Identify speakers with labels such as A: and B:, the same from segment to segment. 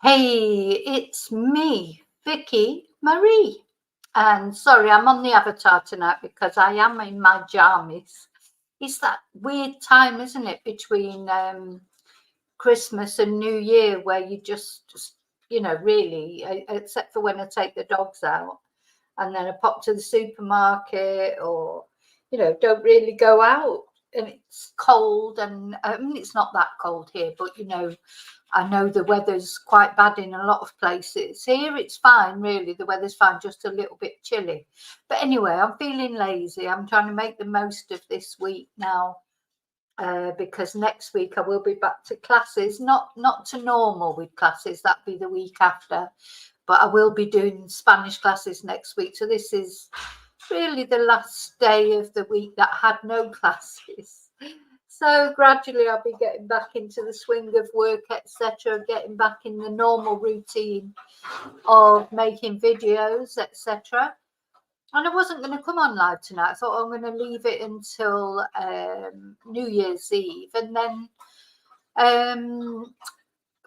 A: Hey, it's me, Vicky Marie. And sorry, I'm on the avatar tonight because I am in my jammies. It's that weird time, isn't it, between Christmas and New Year where you just really, except for when I take the dogs out and then I pop to the supermarket or, don't really go out and it's cold and it's not that cold here, but I know the weather's quite bad in a lot of places. Here it's fine, really. The weather's fine, just a little bit chilly. But anyway, I'm feeling lazy. I'm trying to make the most of this week now because next week I will be back to classes. Not to normal with classes. That'll be the week after. But I will be doing Spanish classes next week. So this is really the last day of the week that had no classes. So gradually I'll be getting back into the swing of work, etc., getting back in the normal routine of making videos, etc. And I wasn't going to come on live tonight. I thought I'm going to leave it until New Year's Eve. And then, of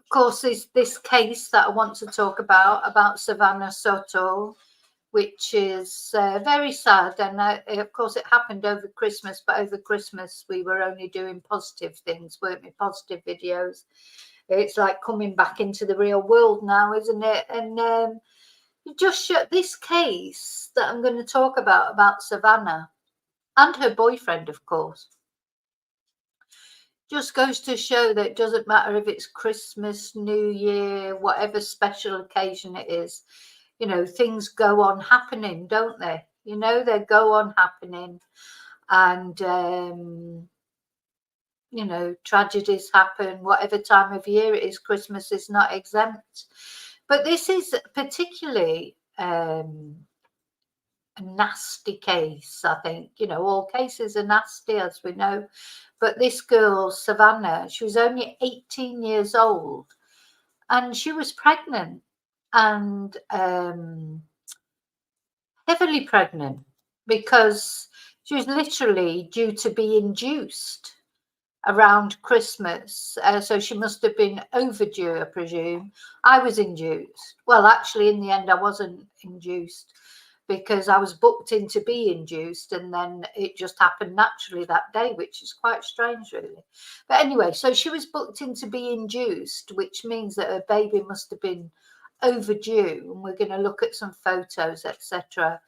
A: course, there's this case that I want to talk about Susannah Soto, which is very sad. And of course, it happened over Christmas, but over Christmas, we were only doing positive things, weren't we? Positive videos. It's like coming back into the real world now, isn't it? And you just show this case that I'm going to talk about Susannah and her boyfriend, of course. Just goes to show that it doesn't matter if it's Christmas, New Year, whatever special occasion it is. Things go on happening, don't they? They go on happening and, tragedies happen, whatever time of year it is. Christmas is not exempt. But this is particularly a nasty case, I think. All cases are nasty, as we know. But this girl, Susannah, she was only 18 years old and she was pregnant. And heavily pregnant because she was literally due to be induced around Christmas. So she must have been overdue, I presume. I was induced. Well, actually, in the end, I wasn't induced because I was booked in to be induced and then it just happened naturally that day, which is quite strange, really. But anyway, so she was booked in to be induced, which means that her baby must have been overdue, and we're going to look at some photos, etc.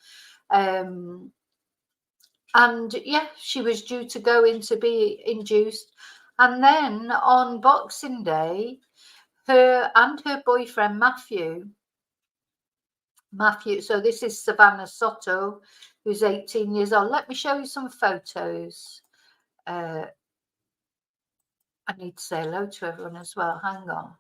A: And yeah, she was due to go in to be induced, and then on Boxing Day, her and her boyfriend Matthew, so this is Susannah Soto, who's 18 years old. Let me show you some photos. I need to say hello to everyone as well. Hang on.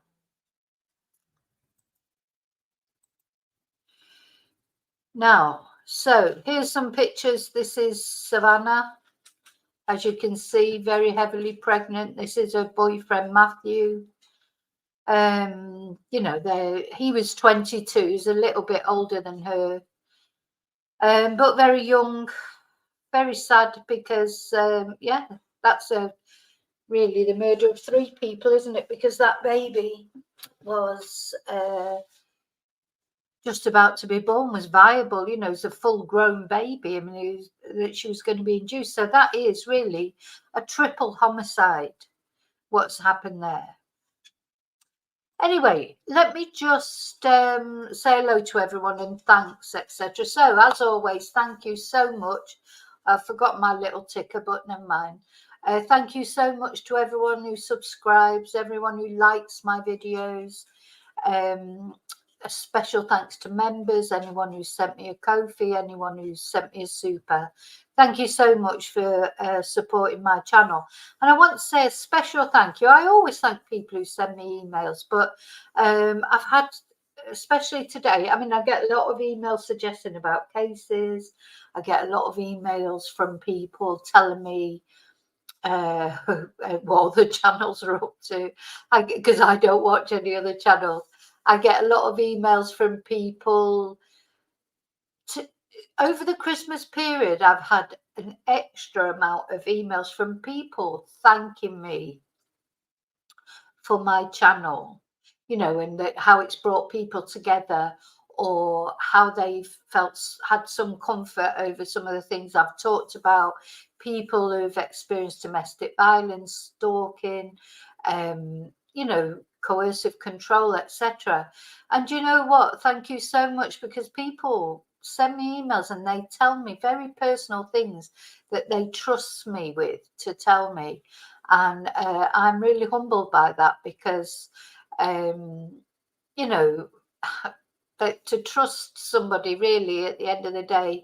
A: Now, so here's some pictures. This is Susannah, as you can see, very heavily pregnant. This is her boyfriend Matthew. He was 22. He's a little bit older than her, but very young. Very sad because that's really the murder of 3 people, isn't it? Because that baby was just about to be born, was viable, it's a full-grown baby. I mean, that she was going to be induced. So that is really a triple homicide, what's happened there. Anyway, let me just say hello to everyone and thanks, etc. So, as always, thank you so much. I forgot my little ticker, but never mind. Thank you so much to everyone who subscribes, everyone who likes my videos. A special thanks to members, anyone who sent me a Ko-fi, anyone who sent me a super. Thank you so much for supporting my channel. And I want to say a special thank you. I always thank people who send me emails, but I've had, especially today, I mean, I get a lot of emails suggesting about cases. I get a lot of emails from people telling me what the channels are up to, because I don't watch any other channels. I get a lot of emails from people. Over the Christmas period, I've had an extra amount of emails from people thanking me for my channel. you know, and how it's brought people together, or how they've had some comfort over some of the things I've talked about, people who've experienced domestic violence, stalking, you know, coercive control, etc. And you know what? Thank you so much, because people send me emails and they tell me very personal things that they trust me with to tell me. And I'm really humbled by that, because, you know, but to trust somebody really at the end of the day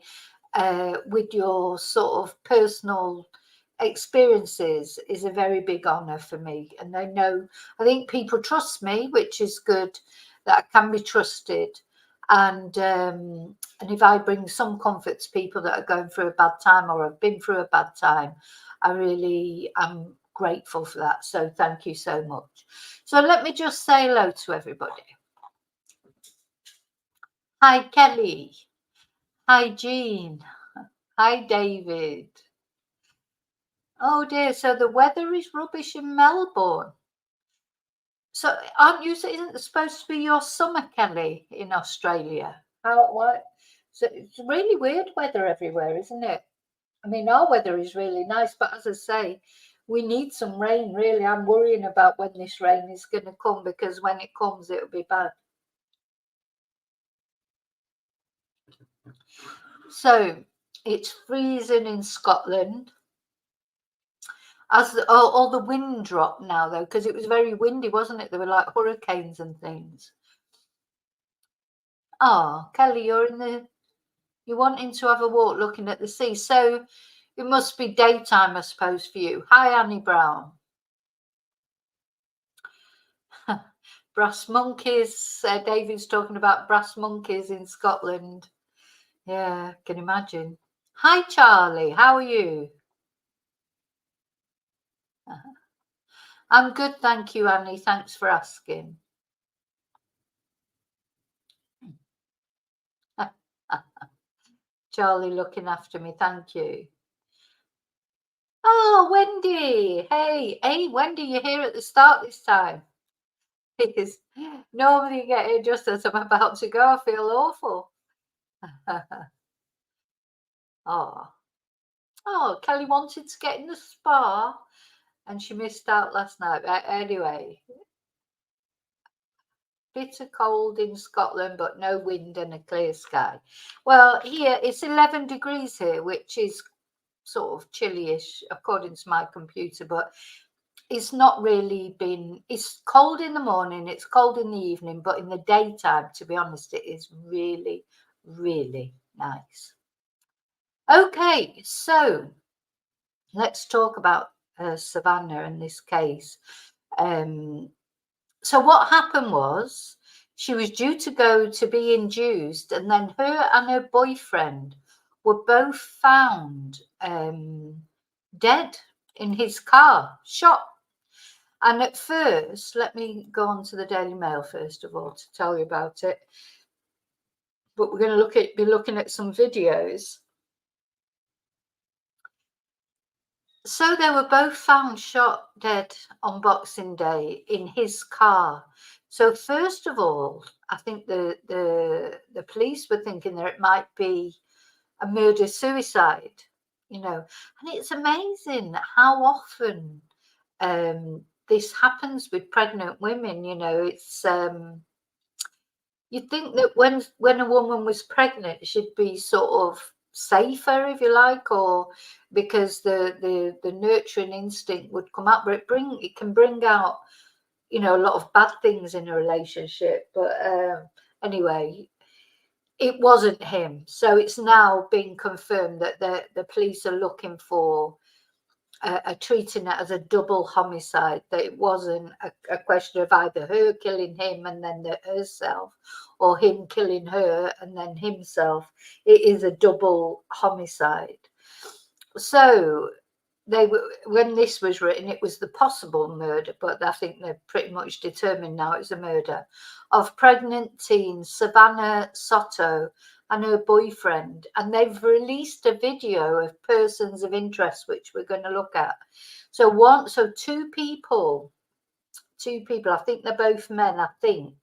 A: with your sort of personal experiences is a very big honor for me. And I think people trust me, which is good, that I can be trusted. And if I bring some comfort to people that are going through a bad time or have been through a bad time, I really am grateful for that. So thank you so much. So let me just say hello to everybody. Hi, Kelly. Hi, Jean. Hi, David. Oh dear, so the weather is rubbish in Melbourne. So aren't you, isn't it supposed to be your summer, Kelly, in Australia? What? So it's really weird weather everywhere, isn't it? I mean, our weather is really nice, but as I say, we need some rain, really. I'm worrying about when this rain is going to come, because when it comes, it'll be bad. So it's freezing in Scotland. As all the wind dropped now, though, because it was very windy, wasn't it? There were like hurricanes and things. Oh, Kelly, you're wanting to have a walk looking at the sea. So it must be daytime, I suppose, for you. Hi, Annie Brown. Brass monkeys. David's talking about brass monkeys in Scotland. Yeah, can imagine. Hi, Charlie. How are you? I'm good, thank you, Annie. Thanks for asking. Charlie looking after me, thank you. Oh, Wendy. Hey, Wendy, you're here at the start this time. Because normally you get here just as I'm about to go. I feel awful. Oh, Kelly wanted to get in the spa and she missed out last night. Anyway, bitter cold in Scotland, but no wind and a clear sky. Well, here it's 11 degrees here, which is sort of chilly-ish according to my computer, but it's not really been, it's cold in the morning, it's cold in the evening, but in the daytime, to be honest, it is really, really nice. Okay, so let's talk about Susannah in this case. So what happened was, she was due to go to be induced, and then her and her boyfriend were both found dead in his car, shot. And at first, let me go on to the Daily Mail first of all to tell you about it. But we're going to be looking at some videos. So they were both found shot dead on Boxing Day in his car. So first of all, I think the police were thinking that it might be a murder-suicide, you know. And it's amazing how often this happens with pregnant women, you know. It's you'd think that when a woman was pregnant, she'd be sort of safer, if you like, or because the nurturing instinct would come out, but it can bring out, you know, a lot of bad things in a relationship. But anyway, it wasn't him. So it's now been confirmed that the police are looking for treating it as a double homicide, that it wasn't a question of either her killing him and then herself, or him killing her and then himself. It is a double homicide. So when this was written, it was the possible murder, but I think they're pretty much determined now it's a murder of pregnant teen Susannah Soto and her boyfriend, and they've released a video of persons of interest, which we're going to look at. So two people two people. I think they're both men, I think.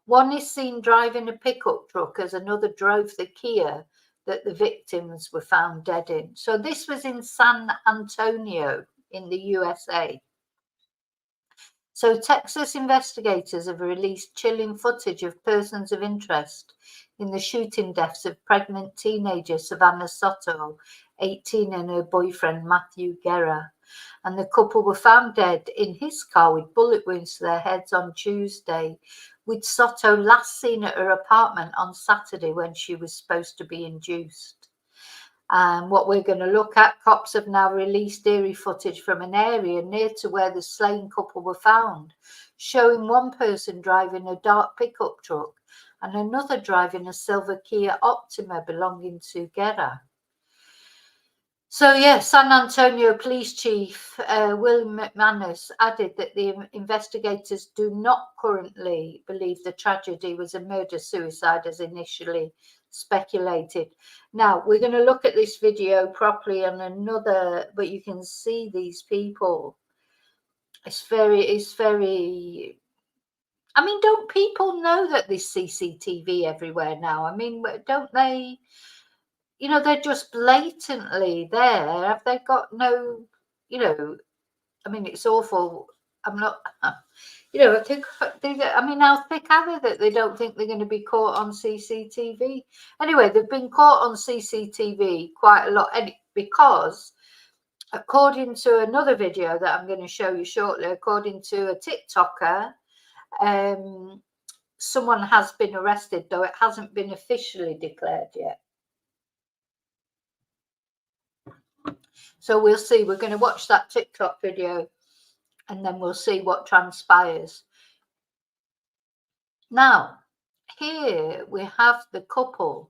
A: One is seen driving a pickup truck as another drove the Kia that the victims were found dead in. So this was in San Antonio in the USA. So Texas investigators have released chilling footage of persons of interest in the shooting deaths of pregnant teenager Susannah Soto, 18, and her boyfriend Matthew Guerra. And the couple were found dead in his car with bullet wounds to their heads on Tuesday, with Soto last seen at her apartment on Saturday when she was supposed to be induced. And what we're going to look at, cops have now released eerie footage from an area near to where the slain couple were found, showing one person driving a dark pickup truck and another driving a Silver Kia Optima belonging to Guerra. So, San Antonio Police Chief William McManus added that the investigators do not currently believe the tragedy was a murder-suicide as initially speculated. Now, we're going to look at this video properly on another, but you can see these people. It's very, I mean, don't people know that there's CCTV everywhere now? I mean, don't they? You know, they're just blatantly there. Have they got no, I mean, it's awful. I'm not, I think, I mean, how thick are they that they don't think they're going to be caught on CCTV? Anyway, they've been caught on CCTV quite a lot because, according to another video that I'm going to show you shortly, according to a TikToker, someone has been arrested, though it hasn't been officially declared yet. So we'll see. We're going to watch that TikTok video and then we'll see what transpires. Now, here we have the couple.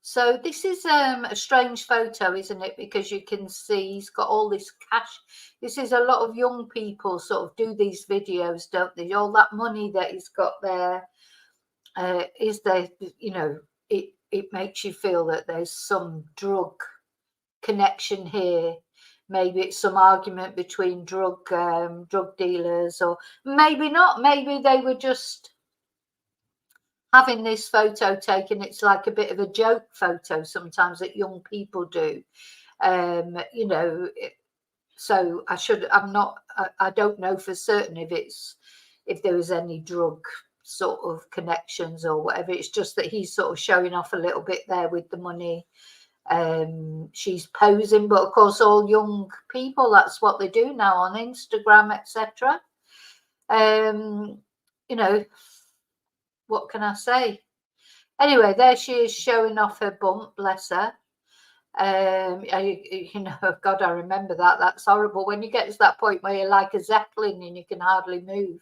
A: So this is a strange photo, isn't it? Because you can see he's got all this cash. This is a lot of young people sort of do these videos, don't they? All that money that he's got there is there, it makes you feel that there's some drug connection here. Maybe it's some argument between drug dealers, or maybe not. Maybe they were just having this photo taken. It's like a bit of a joke photo sometimes that young people do. So I don't know for certain if there was any drug sort of connections or whatever. It's just that he's sort of showing off a little bit there with the money. She's posing, but of course all young people, that's what they do now on Instagram, etc. What can I say? Anyway, there she is showing off her bump, bless her. God, I remember that. That's horrible when you get to that point where you're like a Zeppelin and you can hardly move.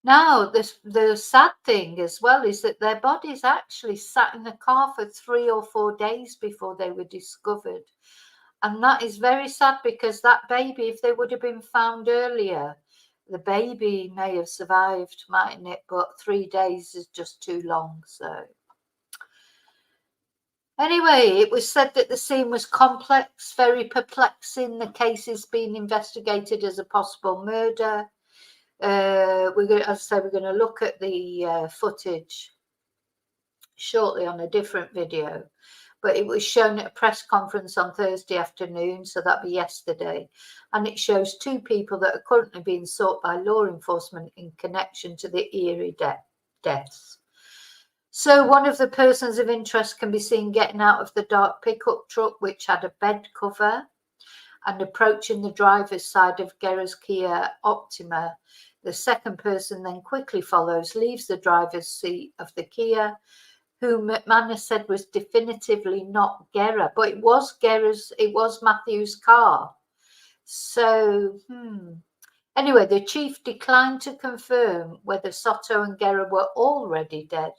A: Now, the sad thing as well is that their bodies actually sat in the car for 3 or 4 days before they were discovered. And that is very sad because that baby, if they would have been found earlier, the baby may have survived, mightn't it? But 3 days is just too long. So anyway, it was said that the scene was complex, very perplexing. The case is being investigated as a possible murder. We're going to look at the footage shortly on a different video, but it was shown at a press conference on Thursday afternoon, so that'd be yesterday, and it shows 2 people that are currently being sought by law enforcement in connection to the eerie deaths. So one of the persons of interest can be seen getting out of the dark pickup truck, which had a bed cover, and approaching the driver's side of Guerra's Kia Optima. The second person then quickly follows, leaves the driver's seat of the Kia, who McManus said was definitively not Guerra, but it was Matthew's car. So, Anyway, the chief declined to confirm whether Soto and Guerra were already dead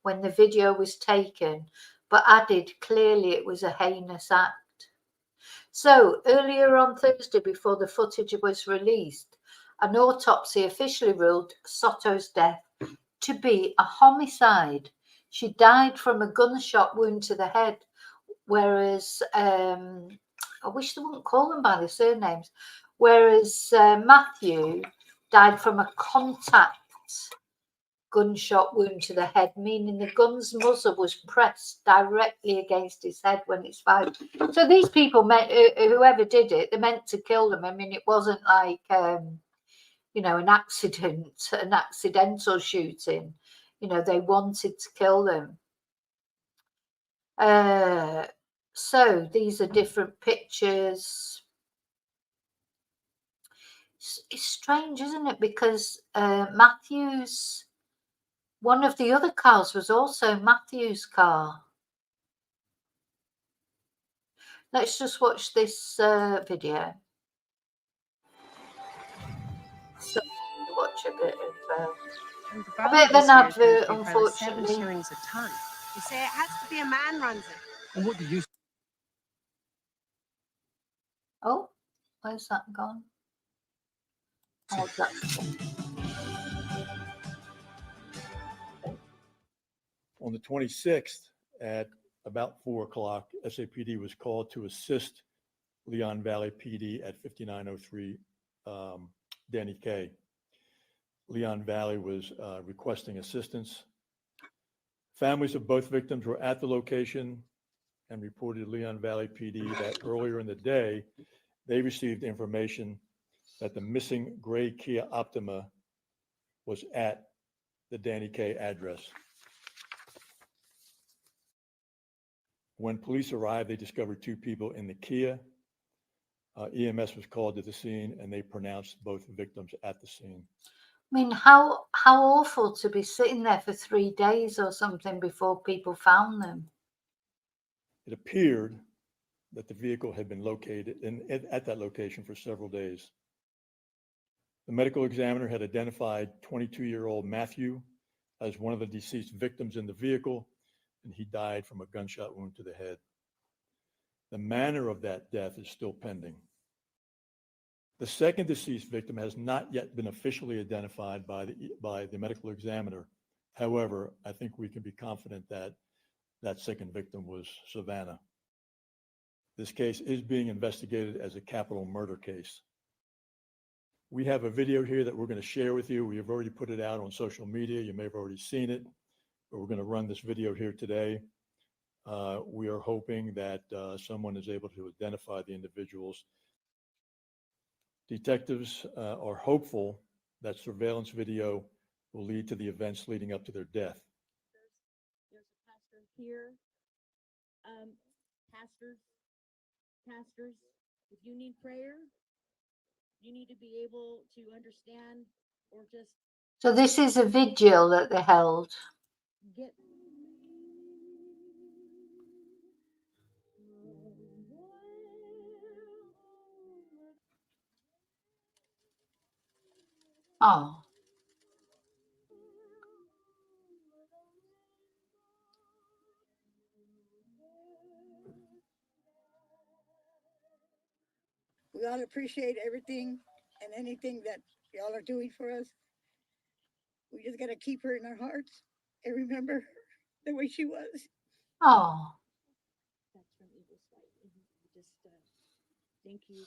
A: when the video was taken, but added clearly it was a heinous act. So, earlier on Thursday, before the footage was released, an autopsy officially ruled Soto's death to be a homicide. She died from a gunshot wound to the head, whereas, I wish they wouldn't call them by their surnames, whereas Matthew died from a contact gunshot wound to the head, meaning the gun's muzzle was pressed directly against his head when it's fired. So these people meant, whoever did it, they meant to kill them. I mean, it wasn't like you know, an accidental shooting. You know, they wanted to kill them. So these are different pictures. It's strange, isn't it? Because Matthew's, one of the other cars was also Matthew's car. Let's just watch this video. So watch a bit of an advert, unfortunately.
B: Shillings a ton. You say it has to be a man runs it.
C: And what do you?
A: Oh, where's that gone? Oh, that's
C: On the 26th at about 4 o'clock, SAPD was called to assist Leon Valley PD at 5903 Danny K. Leon Valley was requesting assistance. Families of both victims were at the location and reported Leon Valley PD that earlier in the day, they received information that the missing gray Kia Optima was at the Danny K address. When police arrived, they discovered 2 people in the Kia. EMS was called to the scene and they pronounced both victims at the scene.
A: I mean, how awful to be sitting there for 3 days or something before people found them.
C: It appeared that the vehicle had been located at that location for several days. The medical examiner had identified 22-year-old Matthew as one of the deceased victims in the vehicle, and he died from a gunshot wound to the head. The manner of that death is still pending. The second deceased victim has not yet been officially identified by the medical examiner. However, I think we can be confident that that second victim was Susannah. This case is being investigated as a capital murder case. We have a video here that we're going to share with you. We have already put it out on social media. You may have already seen it, but we're going to run this video here today. We are hoping that someone is able to identify the individuals. Detectives are hopeful that surveillance video will lead to the events leading up to their death.
D: There's a pastor here. Pastors, if you need prayer, you need to be able to understand or just.
A: So this is a vigil that they held.
D: Get.
A: Oh.
E: We all appreciate everything and anything that y'all are doing for us. We just got to keep her in our hearts and remember her the way she was.
A: Oh.
D: That's from Eagle Sight. Just thank you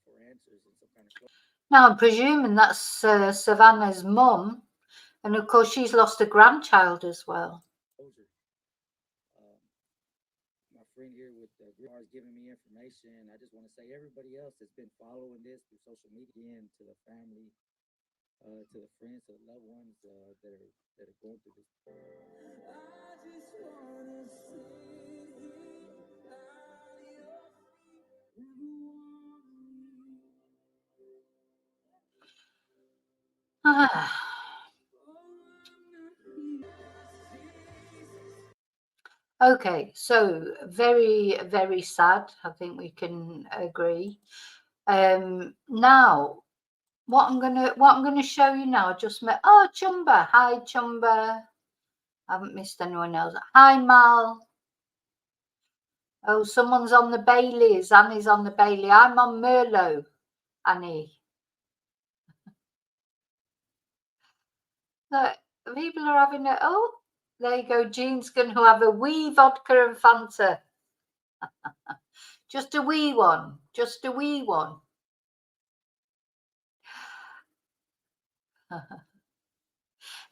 D: for
F: answers and some kind of.
A: Now I'm presuming that's Savannah's mum, and of course she's lost a grandchild as well.
F: My friend here with the is giving me information. I just want to say everybody else that's been following this through social media, and to the family, to the friends, to the loved ones that are going through this. I just wanna
A: Okay, so very, very sad. I think we can agree. Now, what I'm gonna show you now. I just met. Oh, Chumba. Hi, Chumba. I haven't missed anyone else. Hi, Mal. Oh, someone's on the Baileys. Annie's on the Bailey. I'm on Merlot, Annie. Look, people are having a. Oh, there you go. Jean's going to have a wee vodka and Fanta. Just a wee one. Just a wee one.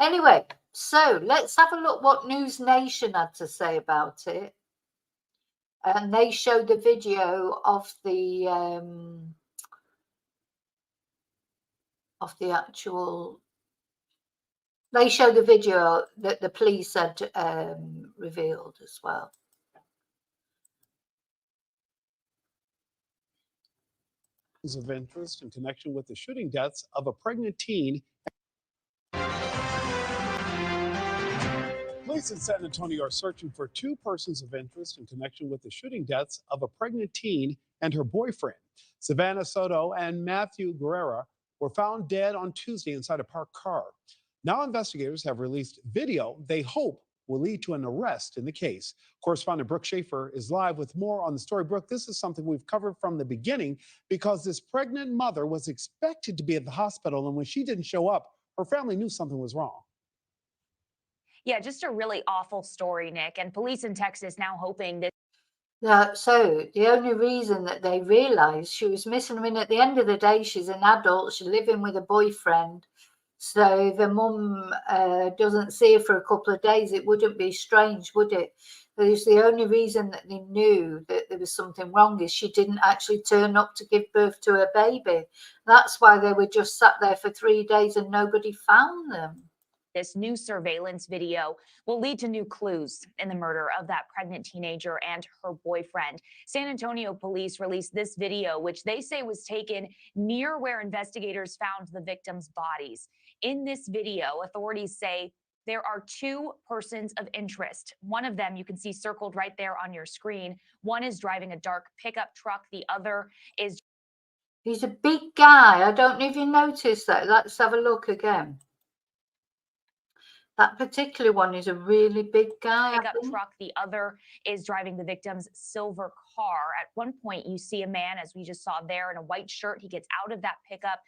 A: Anyway, so let's have a look what News Nation had to say about it. And they showed the video of the actual. They showed the video that the police had revealed as well.
G: Of interest in connection with the shooting deaths of a pregnant teen. Police in San Antonio are searching for two persons of interest in connection with the shooting deaths of a pregnant teen and her boyfriend. Susannah Soto and Matthew Guerra were found dead on Tuesday inside a parked car. Now investigators have released video they hope will lead to an arrest in the case. Correspondent Brooke Schaefer is live with more on the story. Brooke, this is something we've covered from the beginning because this pregnant mother was expected to be at the hospital, and when she didn't show up, her family knew something was wrong.
H: Yeah, just a really awful story, Nick. And police in Texas now hoping that.
A: So the only reason that they realised she was missing, I mean, at the end of the day, she's an adult, she's living with a boyfriend. So the mum doesn't see her for a couple of days. It wouldn't be strange, would it? It's the only reason that they knew that there was something wrong is she didn't actually turn up to give birth to her baby. That's why they were just sat there for 3 days and nobody found them.
H: This new surveillance video will lead to new clues in the murder of that pregnant teenager and her boyfriend. San Antonio police released this video, which they say was taken near where investigators found the victims' bodies. In this video, authorities say there are two persons of interest. One of them you can see circled right there on your screen. One is driving a dark pickup truck. The other is.
A: He's a big guy. I don't know if you noticed that. Let's have a look again. That particular one is a really big guy.
H: Pickup truck. The other is driving the victim's silver car. At one point, you see a man, as we just saw there, in a white shirt. He gets out of that pickup.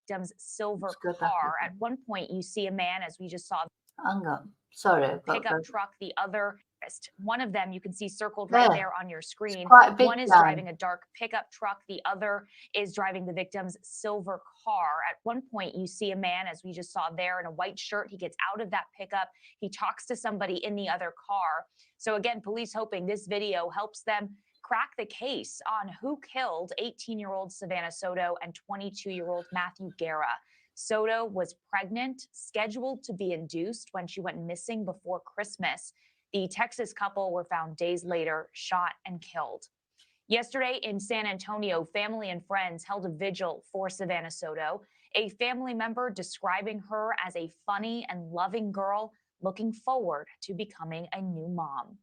H: Victim's silver car. At one point, you see a man, as we just saw.
A: Hang on. Sorry.
H: Pickup truck. The other. One of them you can see circled right there on your screen. One is driving a dark pickup truck. The other is driving the victim's silver car. At one point, you see a man, as we just saw there, in a white shirt. He gets out of that pickup. He talks to somebody in the other car. So again, police hoping this video helps them crack the case on who killed 18-year-old Susannah Soto and 22-year-old Matthew Guerra. Soto was pregnant, scheduled to be induced when she went missing before Christmas. The Texas couple were found days later, shot and killed. Yesterday in San Antonio, family and friends held a vigil for Susannah Soto, a family member describing her as a funny and loving girl looking forward to becoming a new mom.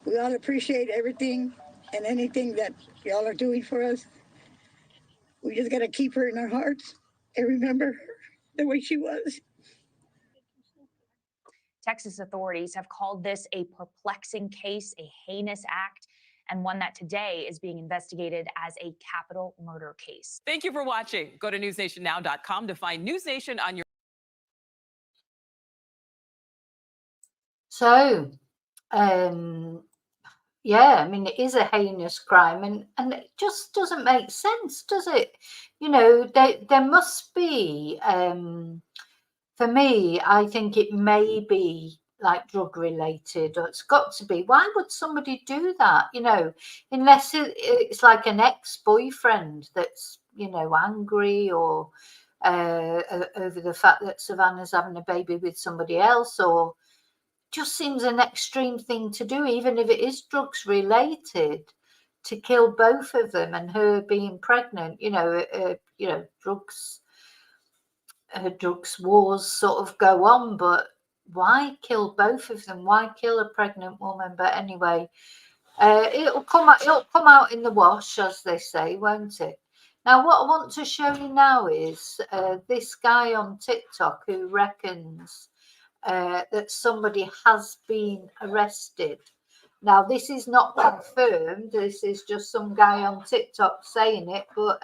E: We all appreciate everything and anything that y'all are doing for us. We just got to keep her in our hearts and remember her the way she was.
H: Texas authorities have called this a perplexing case, a heinous act, and one that today is being investigated as a capital murder case.
I: Thank you for watching. Go to newsnationnow.com to find News Nation on your.
A: So, yeah, I mean, it is a heinous crime, and it just doesn't make sense, does it? You know, there must be, for me, I think it may be like drug related, or it's got to be. Why would somebody do that? You know, unless it's like an ex-boyfriend that's, you know, angry or over the fact that Savannah's having a baby with somebody else, or just seems an extreme thing to do, even if it is drugs related, to kill both of them, and her being pregnant. You know, drugs wars sort of go on, but why kill both of them? Why kill a pregnant woman? But anyway, it'll come out in the wash, as they say, won't it? Now, what I want to show you now is this guy on TikTok who reckons that somebody has been arrested. Now, this is not confirmed. This is just some guy on TikTok saying it, but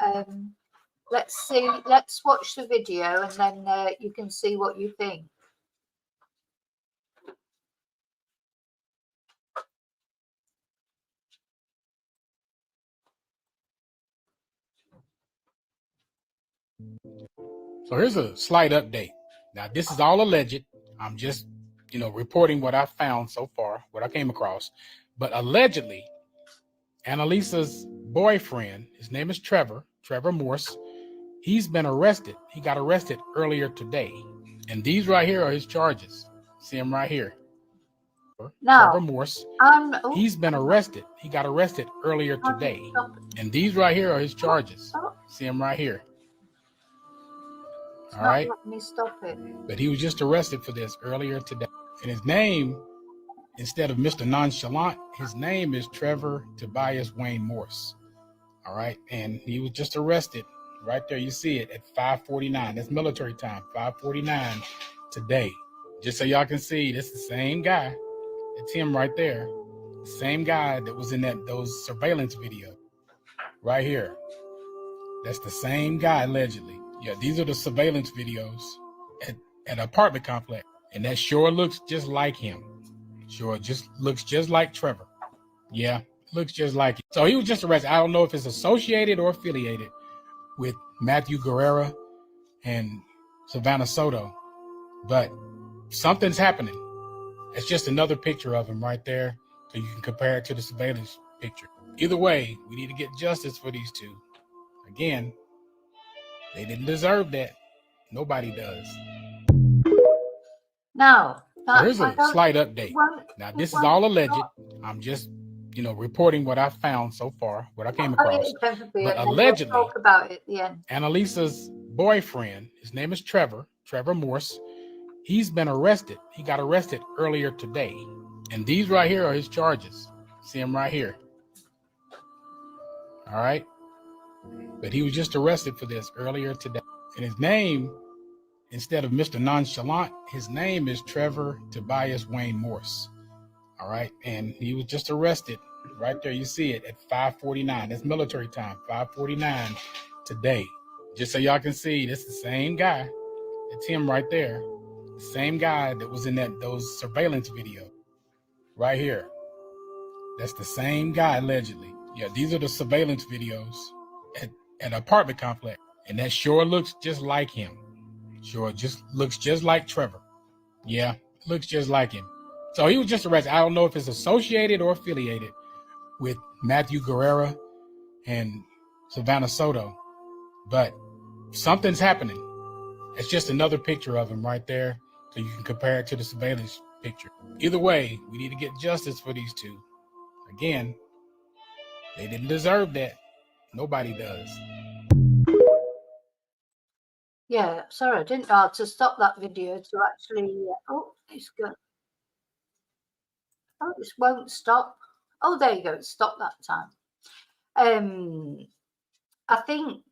A: let's see. Let's watch the video, and then you can see what you think.
J: So here's a slight update. Now, this is all alleged. I'm just, reporting what I found so far, what I came across. But allegedly, Annalisa's boyfriend, his name is Trevor Morse, he's been arrested. He got arrested earlier today. And these right here are his charges. See him right here.
A: Now,
J: Trevor Morse,
A: oh,
J: he's been arrested. He got arrested earlier today. And these right here are his charges. See him right here. All right.
A: Let me stop it.
J: But he was just arrested for this earlier today. And his name, instead of Mr. Nonchalant, his name is Trevor Tobias Wayne Morse. All right. And he was just arrested right there. You see it at 5:49. That's military time, 5:49 today. Just so y'all can see, this is the same guy. It's him right there. The same guy that was in those surveillance video right here. That's the same guy, allegedly. Yeah, these are the surveillance videos at an apartment complex. And that sure looks just like him. Sure just looks just like Trevor. Yeah, looks just like him. So he was just arrested. I don't know if it's associated or affiliated with Matthew Guerra and Susannah Soto, but something's happening. It's just another picture of him right there, so you can compare it to the surveillance picture. Either way, we need to get justice for these two. Again, they didn't deserve that. Nobody does.
A: Now,
J: so here's a slight update. Now, this is all alleged. I'm just, reporting what I found so far, what I came across. But allegedly,
A: talk about it at the end.
J: Annalisa's boyfriend, his name is Trevor Morse, he's been arrested. He got arrested earlier today. And these right here are his charges. See him right here. All right. But he was just arrested for this earlier today. And his name, instead of Mr. Nonchalant, his name is Trevor Tobias Wayne Morse. All right. And he was just arrested right there. You see it at 5:49. That's military time, 5:49 today. Just so y'all can see, this is the same guy. It's him right there. The same guy that was in those surveillance video right here. That's the same guy, allegedly. Yeah, these are the surveillance videos at an apartment complex. And that sure looks just like him. Sure just looks just like Trevor. Yeah, looks just like him. So he was just arrested. I don't know if it's associated or affiliated with Matthew Guerra and Susannah Soto, but something's happening. It's just another picture of him right there, so you can compare it to the surveillance picture. Either way, we need to get justice for these two. Again, they didn't deserve that. Nobody does.
A: Yeah, sorry, I didn't know how to stop that video to actually. Oh, it's good. Oh, this won't stop. Oh, there you go. It stopped that time. I think.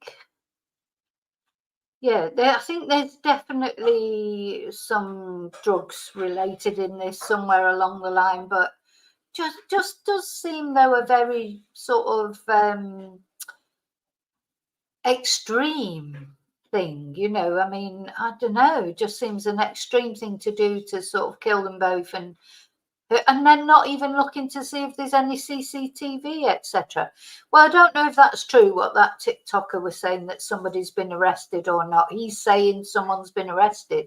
A: Yeah, I think there's definitely some drugs related in this somewhere along the line, but just does seem though a very sort of extreme thing, I mean, I don't know, it just seems an extreme thing to do, to sort of kill them both and then not even looking to see if there's any CCTV, etc. Well, I don't know if that's true, what that TikToker was saying, that somebody's been arrested or not. He's saying someone's been arrested.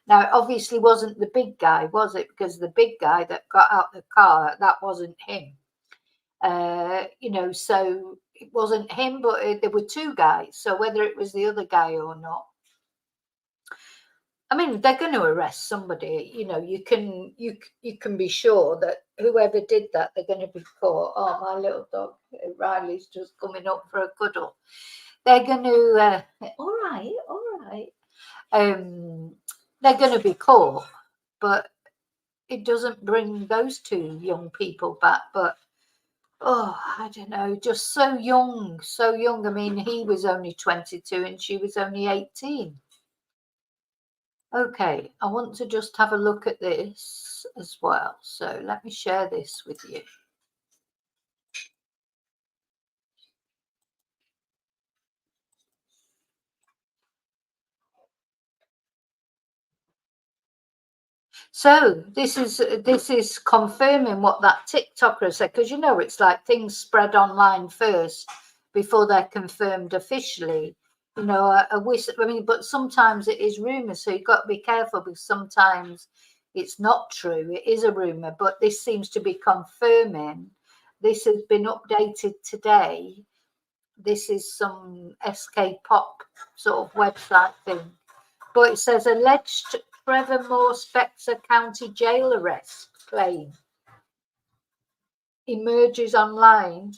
A: Now, it obviously wasn't the big guy, was it? Because the big guy that got out the car, that wasn't him. So it wasn't him, but there were two guys. So whether it was the other guy or not, I mean, they're going to arrest somebody. You can be sure that whoever did that, they're going to be caught. Oh, my little dog Riley's just coming up for a cuddle. They're going to all right. They're going to be caught, but it doesn't bring those two young people back. But I don't know, just so young. I mean, he was only 22 and she was only 18. Okay, I want to just have a look at this as well. So let me share this with you. So this is confirming what that TikToker said, because it's like things spread online first before they're confirmed officially. you know, I wish, I mean, but sometimes it is rumour, so you've got to be careful because sometimes it's not true. It is a rumour, but this seems to be confirming. This has been updated today. This is some SK Pop sort of website thing. But it says alleged Trevor Moore Spectre County jail arrest claim emerges online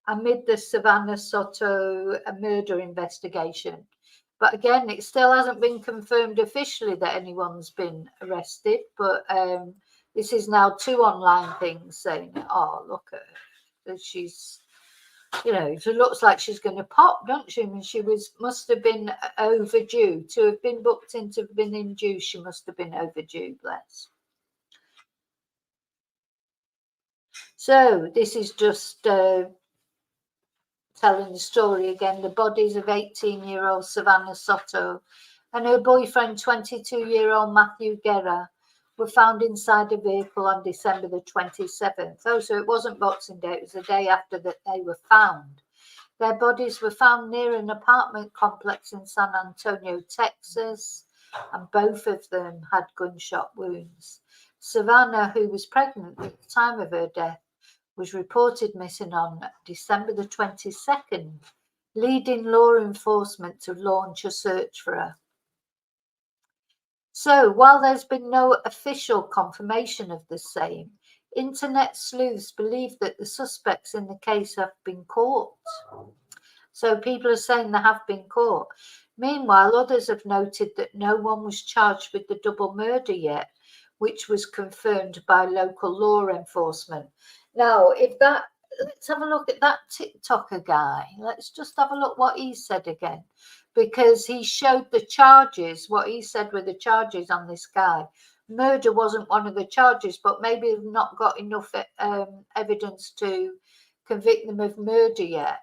A: amid the Susannah Soto murder investigation. But again, it still hasn't been confirmed officially that anyone's been arrested. But this is now 2 online things saying, oh, look at her. She's, you know, it looks like she's going to pop, don't she? I mean, she must have been overdue. To have been booked in, to have been induced, she must have been overdue, bless. So this is just telling the story again. The bodies of 18-year-old Susannah Soto and her boyfriend, 22-year-old Matthew Guerra, were found inside a vehicle on December the 27th. Oh, so it wasn't Boxing Day, it was the day after that they were found. Their bodies were found near an apartment complex in San Antonio, Texas, and both of them had gunshot wounds. Susannah, who was pregnant at the time of her death, was reported missing on December the 22nd, leading law enforcement to launch a search for her. So, while there's been no official confirmation of the same, internet sleuths believe that the suspects in the case have been caught. So people are saying they have been caught. Meanwhile, others have noted that no one was charged with the double murder yet, which was confirmed by local law enforcement. Now, let's have a look at that TikToker guy. Let's just have a look what he said again, because he showed the charges, what he said were the charges on this guy. Murder wasn't one of the charges, but maybe they've not got enough evidence to convict them of murder yet.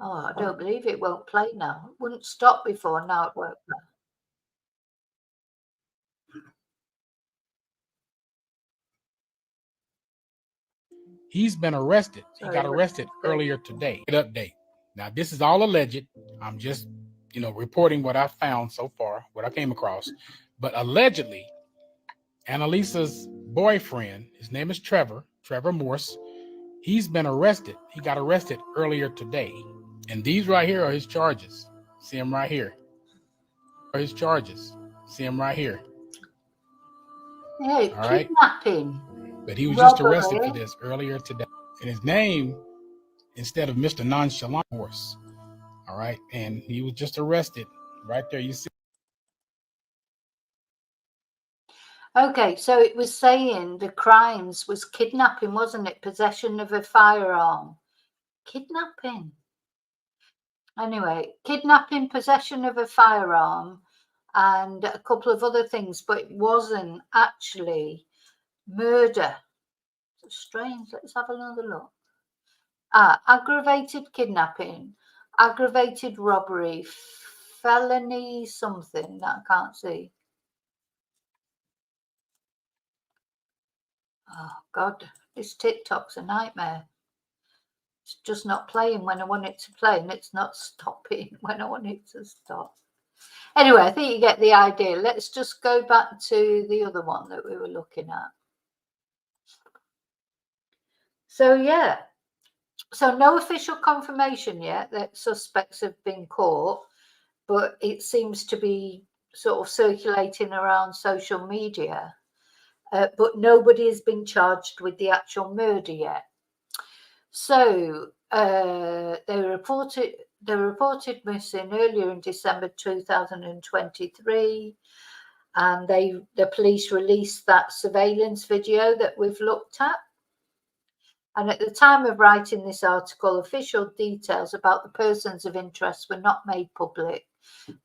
A: Oh, I don't believe it won't play now. It wouldn't stop before, now it won't play.
J: He's been arrested. He got arrested earlier today. Update. Now, this is all alleged. I'm just, reporting what I found so far, what I came across. But allegedly, Annalisa's boyfriend, his name is Trevor Morse, he's been arrested. He got arrested earlier today. And these right here are his charges. See him right here. Are his charges. See him right here.
A: Hey,
J: all right.
A: Kidnapping.
J: But he was just arrested for this earlier today. And his name, instead of Mr. Nonchalant Horse. All right. And he was just arrested right there. You see.
A: Okay, so it was saying the crimes was kidnapping, wasn't it? Possession of a firearm. Kidnapping. Anyway, kidnapping, possession of a firearm, and a couple of other things, but it wasn't actually murder. So strange. Let's have another look. Aggravated kidnapping, aggravated robbery, felony something that I can't see. Oh, God, this TikTok's a nightmare. It's just not playing when I want it to play, and it's not stopping when I want it to stop. Anyway, I think you get the idea. Let's just go back to the other one that we were looking at. So, yeah. So no official confirmation yet that suspects have been caught, but it seems to be sort of circulating around social media. But nobody has been charged with the actual murder yet. So they were reported missing earlier in December 2023, and the police released that surveillance video that we've looked at. And at the time of writing this article, official details about the persons of interest were not made public.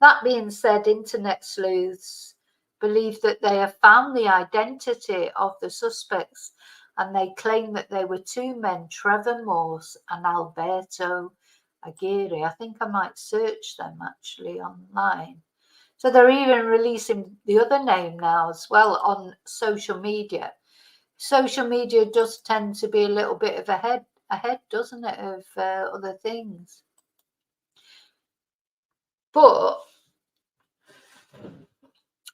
A: That being said, internet sleuths believe that they have found the identity of the suspects, and they claim that they were 2 men, Trevor Morse and Alberto Aguirre. I think I might search them actually online. So they're even releasing the other name now as well on social media. Social media does tend to be a little bit of a ahead, doesn't it, of other things. But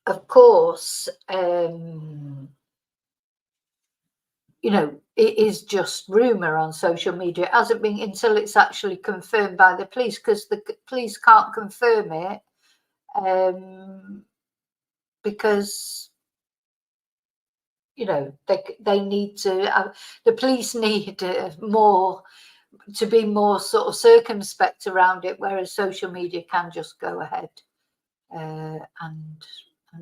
A: of course, you know, it is just rumor on social media. It hasn't been until it's actually confirmed by the police, because the police can't confirm it because, you know, they need to, the police need more, to be more sort of circumspect around it, whereas social media can just go ahead and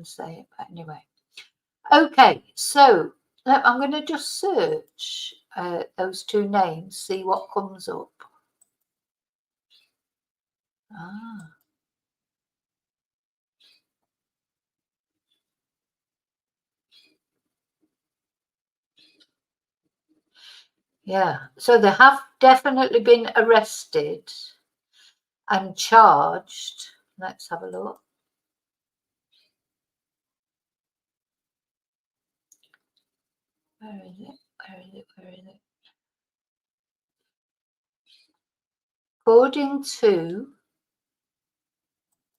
A: say it. But anyway, okay, so I'm going to just search those two names, see what comes up. Yeah, so they have definitely been arrested and charged. Let's have a look. Where is it? Where is it? Where is it? According to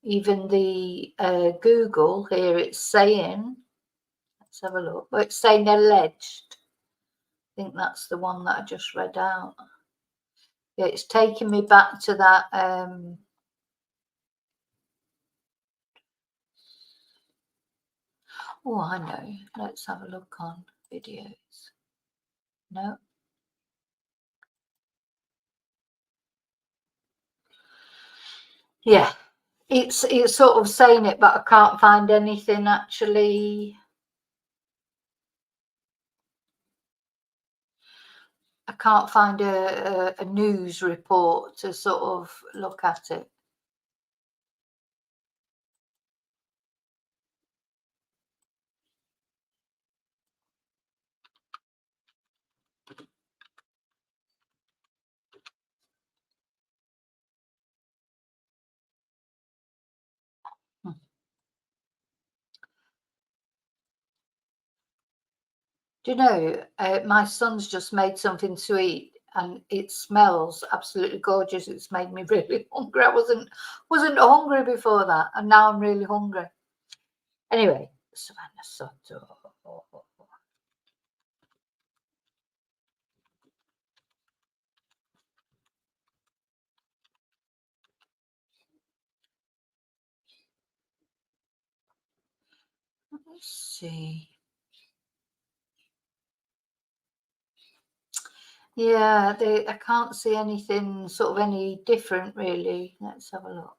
A: even the Google here, it's saying, let's have a look. Well, it's saying alleged. I think that's the one that I just read out. Yeah, it's taking me back to that. Oh, I know. Let's have a look on videos. No. Yeah, it's sort of saying it, but I can't find anything actually. I can't find a news report to sort of look at it. Do you know, my son's just made something to eat and it smells absolutely gorgeous. It's made me really hungry. I wasn't hungry before that, and now I'm really hungry. Anyway, Susannah Soto. Let's see. Yeah, I can't see anything sort of any different really. Let's have a look.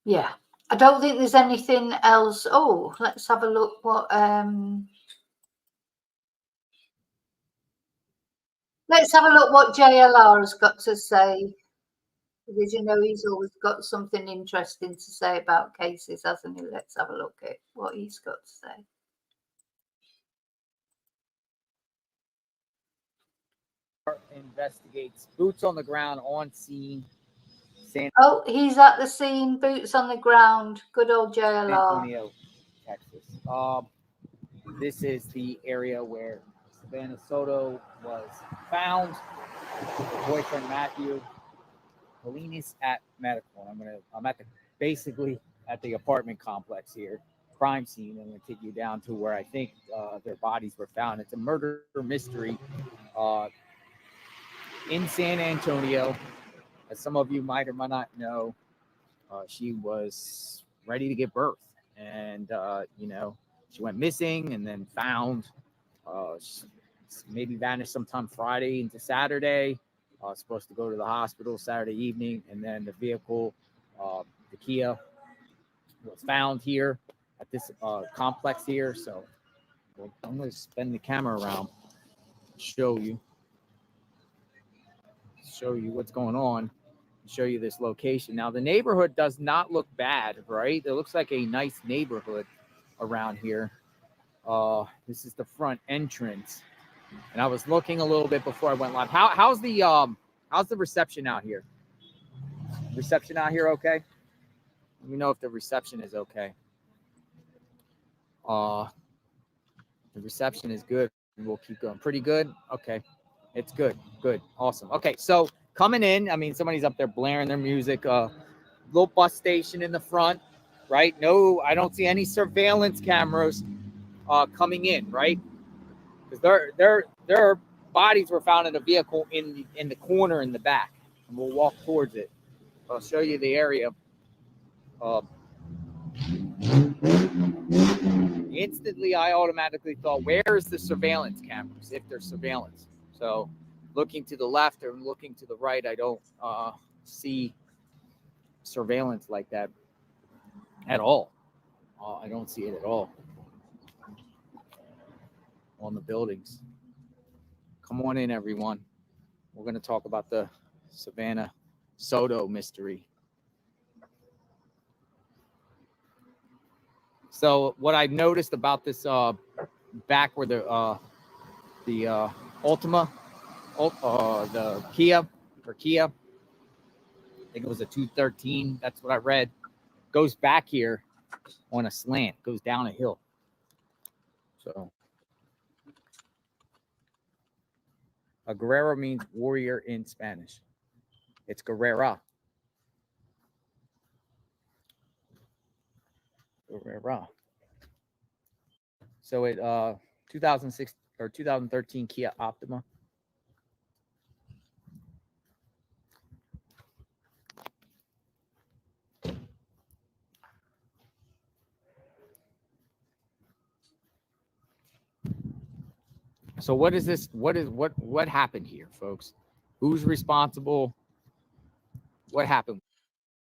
A: Yeah, I don't think there's anything else. Oh, let's have a look what let's have a look what JLR has got to say, because you know he's always got something interesting to say about cases, hasn't he? Let's have a look at what he's got to say.
K: Investigates, boots on the ground on scene.
A: Oh, he's at the scene, boots on the ground. Good old JLR.
K: San Antonio, Texas. This is the area where Susannah Soto was found. Her boyfriend Matthew. Police at medical. I'm basically at the apartment complex here, crime scene. I'm gonna take you down to where I think their bodies were found. It's a murder mystery in San Antonio. As some of you might or might not know, she was ready to give birth, and you know, she went missing and then found. She maybe vanished sometime Friday into Saturday. Supposed to go to the hospital Saturday evening, and then the vehicle, the Kia, was found here at this complex here. So I'm going to spin the camera around, show you what's going on, show you this location. Now the neighborhood does not look bad, right? It looks like a nice neighborhood around here. This is the front entrance, and I was looking a little bit before I went live. How's the reception out here? Reception out here okay? Let me know if the reception is okay. The reception is good. We'll keep going. Pretty good. Okay. It's good. Good. Awesome. Okay. So coming in, I mean, somebody's up there blaring their music. Little bus station in the front, right? No, I don't see any surveillance cameras coming in, right? Because their bodies were found in a vehicle in the corner in the back, and we'll walk towards it. I'll show you the area. Instantly, I automatically thought, where's the surveillance cameras, if there's surveillance? So looking to the left or looking to the right, I don't see surveillance like that at all. I don't see it at all on the buildings. Come on in, everyone. We're going to talk about the Susannah Soto mystery. So what I've noticed about this back where the Optima, the Kia, I think it was a 213. That's what I read. Goes back here on a slant, goes down a hill. So a Guerrero means warrior in Spanish. It's Guerrera. Guerrera. So it 2006 or 2013 Kia Optima. So what is this? What happened here, folks? Who's responsible? What happened?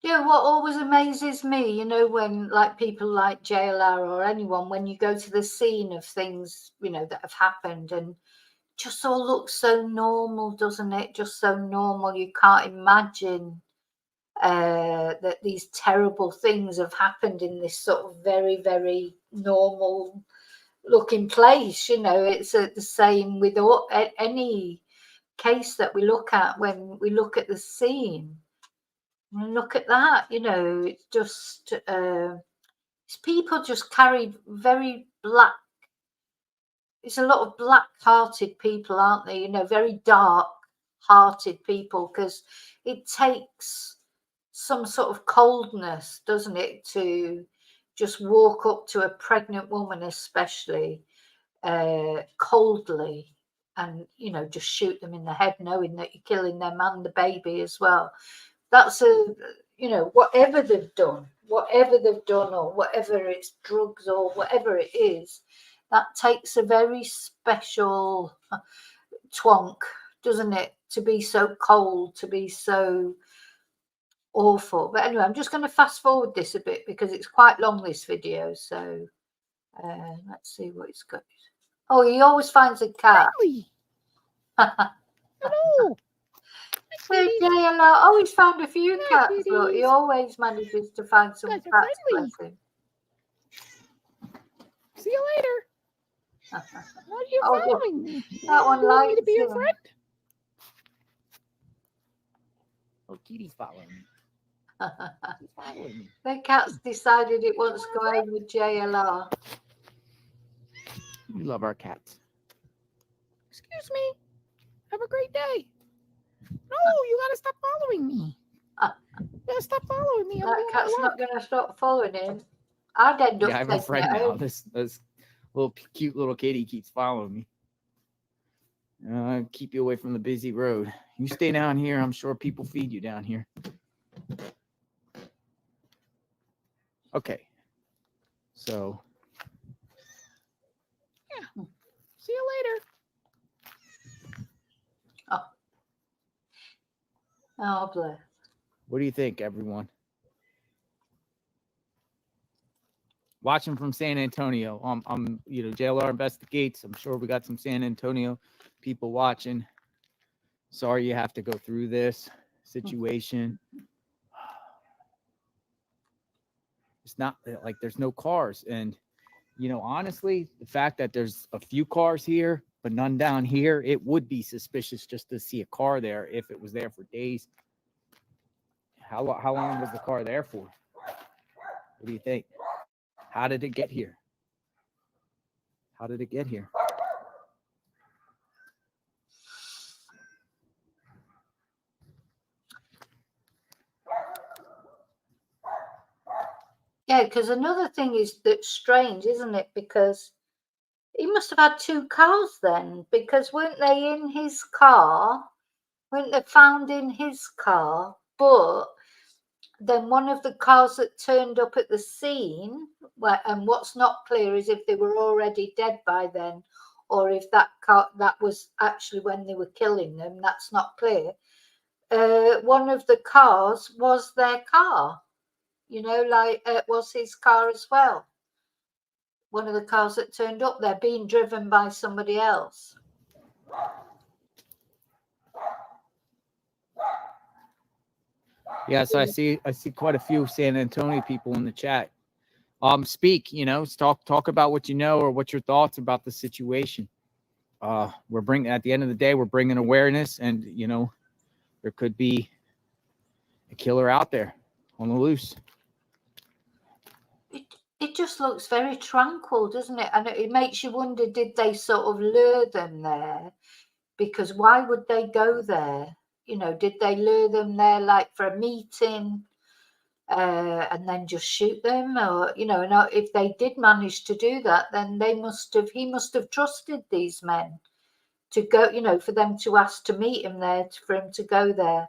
A: Yeah, what always amazes me, you know, when like people like JLR or anyone, when you go to the scene of things, you know, that have happened, and just all looks so normal, doesn't it? Just so normal. You can't imagine that these terrible things have happened in this sort of very, very normal looking place. You know, it's the same with any case that we look at when we look at the scene. Look at that, you know, it's just people just carried very black. It's a lot of black-hearted people, aren't they? You know, very dark-hearted people, because it takes some sort of coldness, doesn't it, to just walk up to a pregnant woman, especially coldly, and, you know, just shoot them in the head, knowing that you're killing them and the baby as well. That's you know, whatever they've done, or whatever it's drugs or whatever it is, that takes a very special twonk, doesn't it, to be so cold, to be so awful. But anyway, I'm just going to fast forward this a bit because it's quite long, this video. So let's see what it's got. Oh, he always finds a cat.
K: Hello.
A: JLR always found a few cats, but he always manages to find some cats. Bless him.
K: See you later. Why are you following me?
A: That one likes
K: me to be your
A: him.
K: friend. Oh, Kitty's following me. She's following me.
A: The cat's decided it wants to go home with JLR.
K: We love our cats. Excuse me. Have a great day. No, you gotta stop following me. You gotta stop following me.
A: That cat's not going to stop following him. I'd end up
K: I have a
A: taking
K: friend
A: it
K: now.
A: home.
K: This little cute little kitty keeps following me. Keep you away from the busy road. You stay down here. I'm sure people feed you down here. Okay. So, yeah. See you later.
A: Oh, bless.
K: What do you think, everyone? Watching from San Antonio. I'm you know, JLR investigates. I'm sure we got some San Antonio people watching. Sorry you have to go through this situation. It's not like there's no cars. And, you know, honestly, the fact that there's a few cars here, but none down here, it would be suspicious just to see a car there if it was there for days. How long was the car there for? What do you think? How did it get here? How did it get here?
A: Yeah, because another thing is that's strange, isn't it? Because he must have had two cars then, because weren't they in his car? Weren't they found in his car? But then one of the cars that turned up at the scene, and what's not clear is if they were already dead by then, or if that car, that was actually when they were killing them. That's not clear. One of the cars was their car, like was his car as well. One of the cars that turned up there being driven by somebody else.
K: Yes, I see quite a few San Antonio people in the chat. Speak, talk about what you know or what your thoughts about the situation. We're bringing, at the end of the day, we're bringing awareness, and there could be a killer out there on the loose.
A: It just looks very tranquil, doesn't it? And it makes you wonder, did they sort of lure them there? Because why would they go there? Did they lure them there like for a meeting and then just shoot them? Or, and if they did manage to do that, then he must have trusted these men to go, for them to ask to meet him there, for him to go there.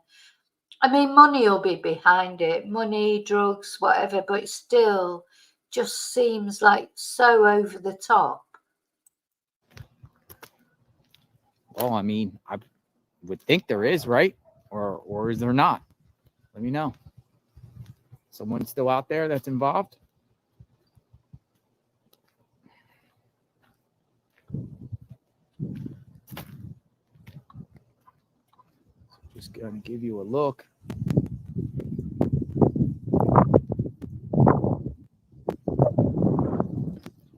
A: I mean, money will be behind it, money, drugs, whatever, but it still just seems like so over the top.
K: Well, I mean, I would think there is, right? Or is there not? Let me know. Someone still out there that's involved? Just gonna give you a look.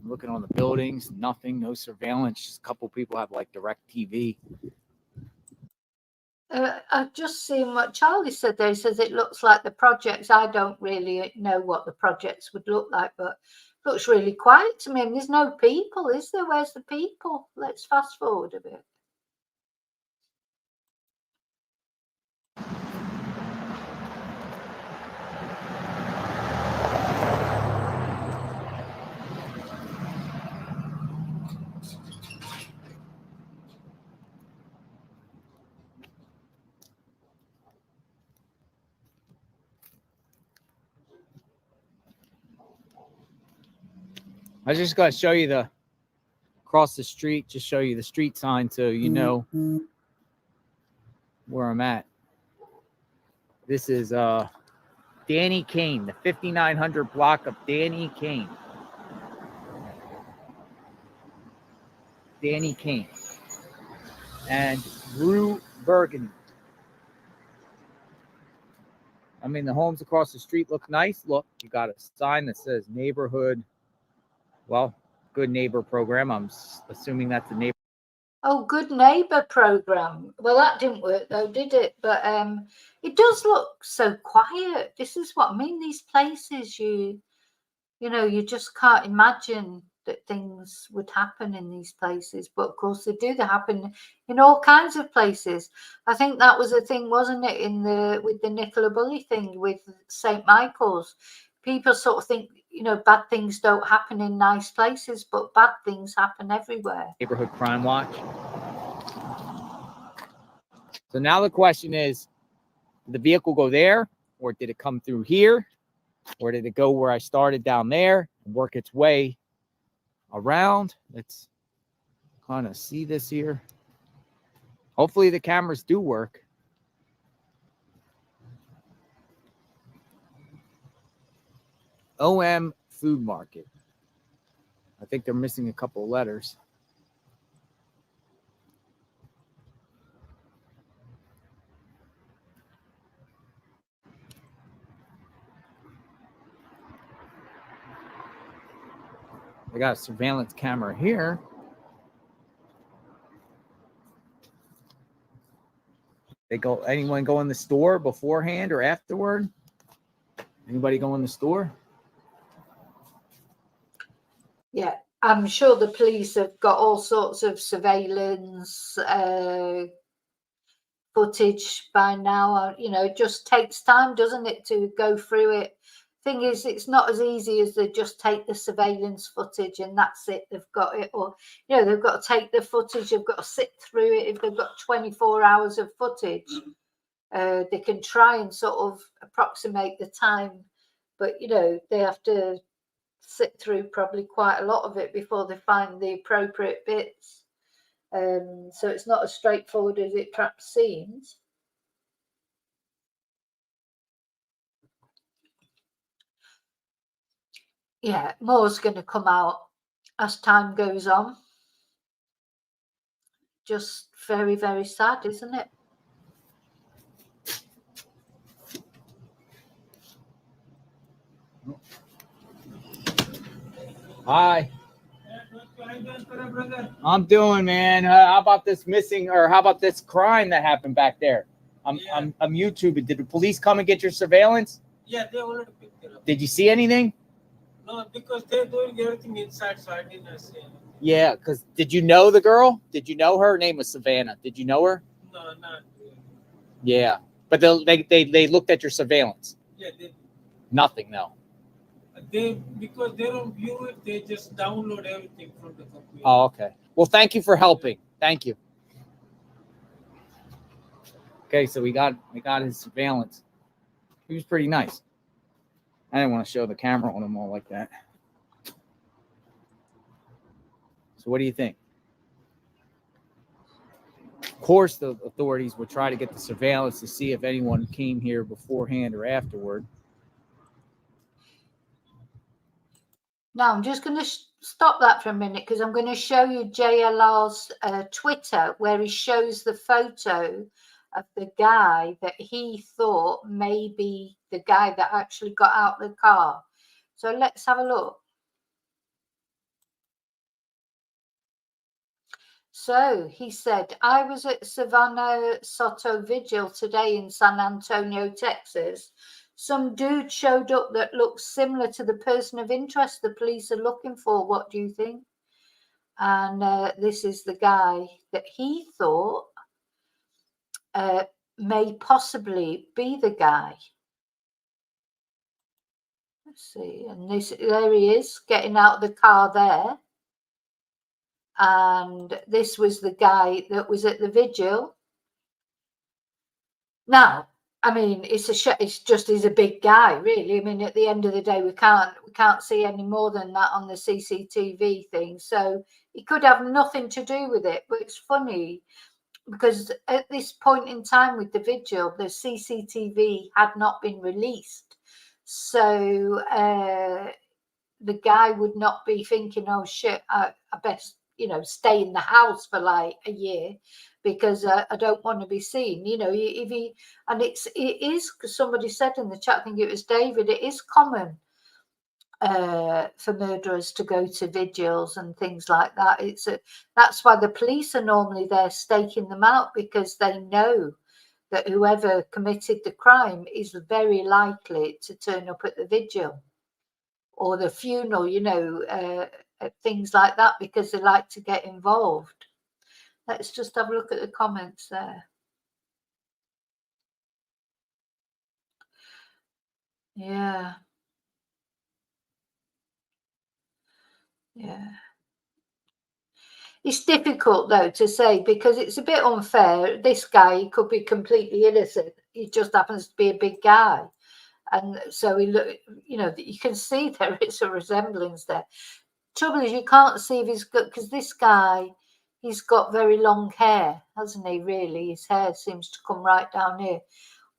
K: Looking on the buildings, nothing, no surveillance. Just a couple people have like direct TV.
A: I've just seen what Charlie said there. He says it looks like the projects. I don't really know what the projects would look like, but it looks really quiet to me. And there's no people, is there? Where's the people? Let's fast forward a bit.
K: I just got to show you the across the street, just show you the street sign so you know where I'm at. This is Danny Kane, the 5900 block of Danny Kane. Danny Kane and Rue Burgundy. I mean, the homes across the street look nice. Look, you got a sign that says neighborhood. Well, good neighbor program. I'm assuming that's a neighbor.
A: Oh, good neighbor program. Well, that didn't work though, did it? But it does look so quiet. This is what I mean. These places, you just can't imagine that things would happen in these places. But of course they do. They happen in all kinds of places. I think that was a thing, wasn't it, with the Nicola Bully thing with St. Michael's. People sort of think, bad things don't happen in nice places, but bad things happen everywhere.
K: Neighborhood Crime Watch. So now the question is, did the vehicle go there, or did it come through here, or did it go where I started down there and work its way around? Let's kind of see this here. Hopefully the cameras do work. OM Food Market. I think they're missing a couple of letters. They got a surveillance camera here. Anyone go in the store beforehand or afterward? Anybody go in the store?
A: Yeah, I'm sure the police have got all sorts of surveillance footage by now. You know, it just takes time, doesn't it, to go through it. Thing is, it's not as easy as they just take the surveillance footage and that's it, they've got it. Or, you know, they've got to take the footage, they've got to sit through it. If they've got 24 hours of footage, they can try and sort of approximate the time, but, you know, they have to sit through probably quite a lot of it before they find the appropriate bits. So it's not as straightforward as it perhaps seems. Yeah, more's going to come out as time goes on. Just very, very sad, isn't it?
K: Hi. I'm doing, man. How about this missing, or how about this crime that happened back there? I'm YouTubing. Did the police come and get your surveillance?
L: Yeah, they already picked it up.
K: Did you see anything?
L: No, because they're doing everything inside, so I didn't see anything.
K: Yeah, because did you know the girl? Did you know her? Her name was Savannah. Did you know her?
L: No, not really.
K: Yeah, but they looked at your surveillance.
L: Yeah, they
K: Nothing, no.
L: because they don't view it, they just download everything from the computer.
K: Oh, okay. Well, thank you for helping. Thank you. Okay, so we got his surveillance. He was pretty nice. I didn't want to show the camera on him all like that. So what do you think? Of course, the authorities would try to get the surveillance to see if anyone came here beforehand or afterward.
A: Now, I'm just going to stop that for a minute because I'm going to show you JLR's Twitter, where he shows the photo of the guy that he thought may be the guy that actually got out of the car. So let's have a look. So he said, I was at Susannah Soto vigil today in San Antonio, Texas. Some dude showed up that looks similar to the person of interest the police are looking for. What do you think? And this is the guy that he thought may possibly be the guy. Let's see. And there he is getting out of the car there. And this was the guy that was at the vigil. Now, I mean, it's just he's a big guy, really. I mean, at the end of the day, we can't see any more than that on the CCTV thing. So it could have nothing to do with it. But it's funny because at this point in time with the vigil, the CCTV had not been released. So the guy would not be thinking, oh shit, I best, you know, stay in the house for like a year because I don't want to be seen. You know, if he, and it is, because somebody said in the chat, I think it was David, it is common for murderers to go to vigils and things like that. That's why the police are normally there staking them out, because they know that whoever committed the crime is very likely to turn up at the vigil or the funeral, you know, things like that, because they like to get involved. Let's just have a look at the comments there. Yeah. Yeah. It's difficult, though, to say, because it's a bit unfair. This guy could be completely innocent. He just happens to be a big guy. And so he look, you know, you can see there is a resemblance there. Trouble is, you can't see if he's got, because this guy, he's got very long hair, hasn't he, really? His hair seems to come right down here.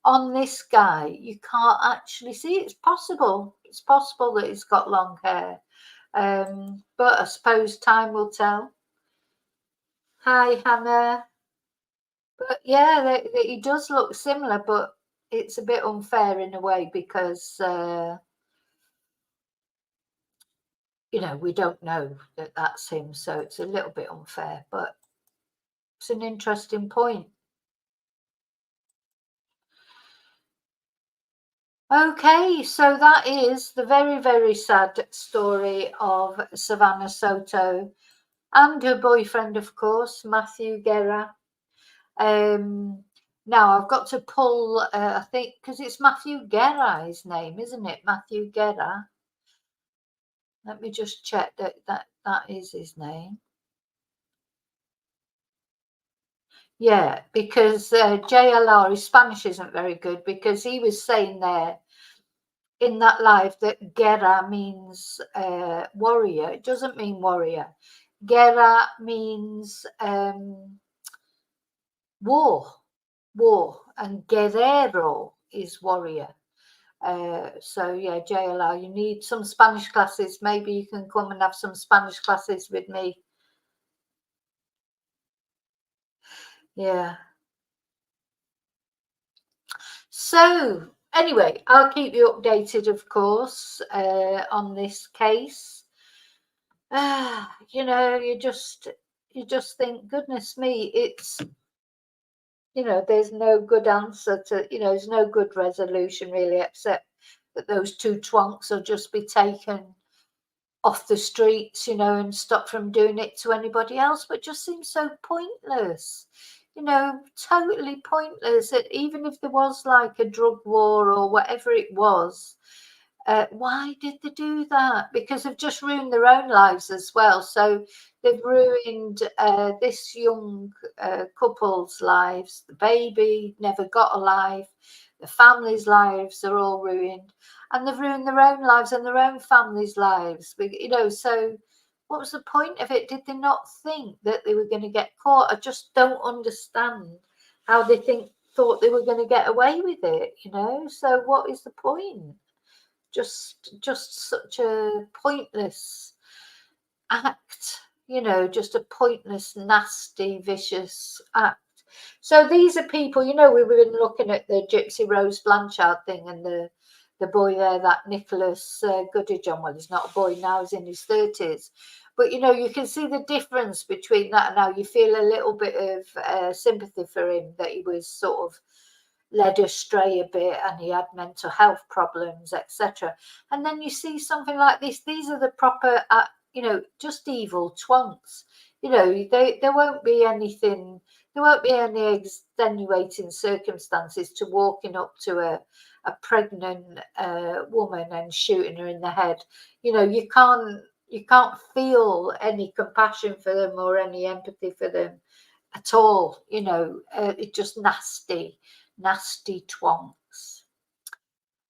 A: On this guy, you can't actually see. It's possible. It's possible that he's got long hair. But I suppose time will tell. Hi, Hannah. But yeah, he does look similar, but it's a bit unfair in a way because, you know, we don't know that that's him. So it's a little bit unfair, but it's an interesting point. Okay, so that is the very, very sad story of Susannah Soto and her boyfriend, of course, Matthew Guerra. Now I've got to pull, I think, because it's Matthew Guerra, his name, isn't it? Matthew Guerra. Let me just check that is his name. Yeah, because JLR, his Spanish isn't very good, because he was saying there in that live that Guerra means warrior. It doesn't mean warrior. Guerra means war, and guerrero is warrior. So yeah, JLR, you need some Spanish classes. Maybe you can come and have some Spanish classes with me. Yeah. So anyway, I'll keep you updated, of course, on this case. You know, you just think, goodness me, it's, you know, there's no good answer to, you know, there's no good resolution really, except that those two twonks will just be taken off the streets, you know, and stop from doing it to anybody else. But just seems so pointless, you know, totally pointless. That even if there was like a drug war or whatever it was, why did they do that? Because they've just ruined their own lives as well. So they've ruined this young couple's lives. The baby never got a life. The family's lives are all ruined, and they've ruined their own lives and their own family's lives. You know, so what was the point of it? Did they not think that they were going to get caught? I just don't understand how they thought they were going to get away with it. You know, so what is the point? Just such a pointless act, you know, just a pointless, nasty, vicious act. So these are people, you know, we've been looking at the Gypsy Rose Blanchard thing, and the boy there, that Nicholas Goodidge, well, he's not a boy now, he's in his 30s. But, you know, you can see the difference between that and now. You feel a little bit of sympathy for him, that he was sort of led astray a bit and he had mental health problems, etc. And then you see something like this. These are the proper, you know, just evil twonks. You know, there won't be anything, there won't be any extenuating circumstances to walking up to a pregnant woman and shooting her in the head. You know, you can't feel any compassion for them or any empathy for them at all. You know, it's just nasty twonks.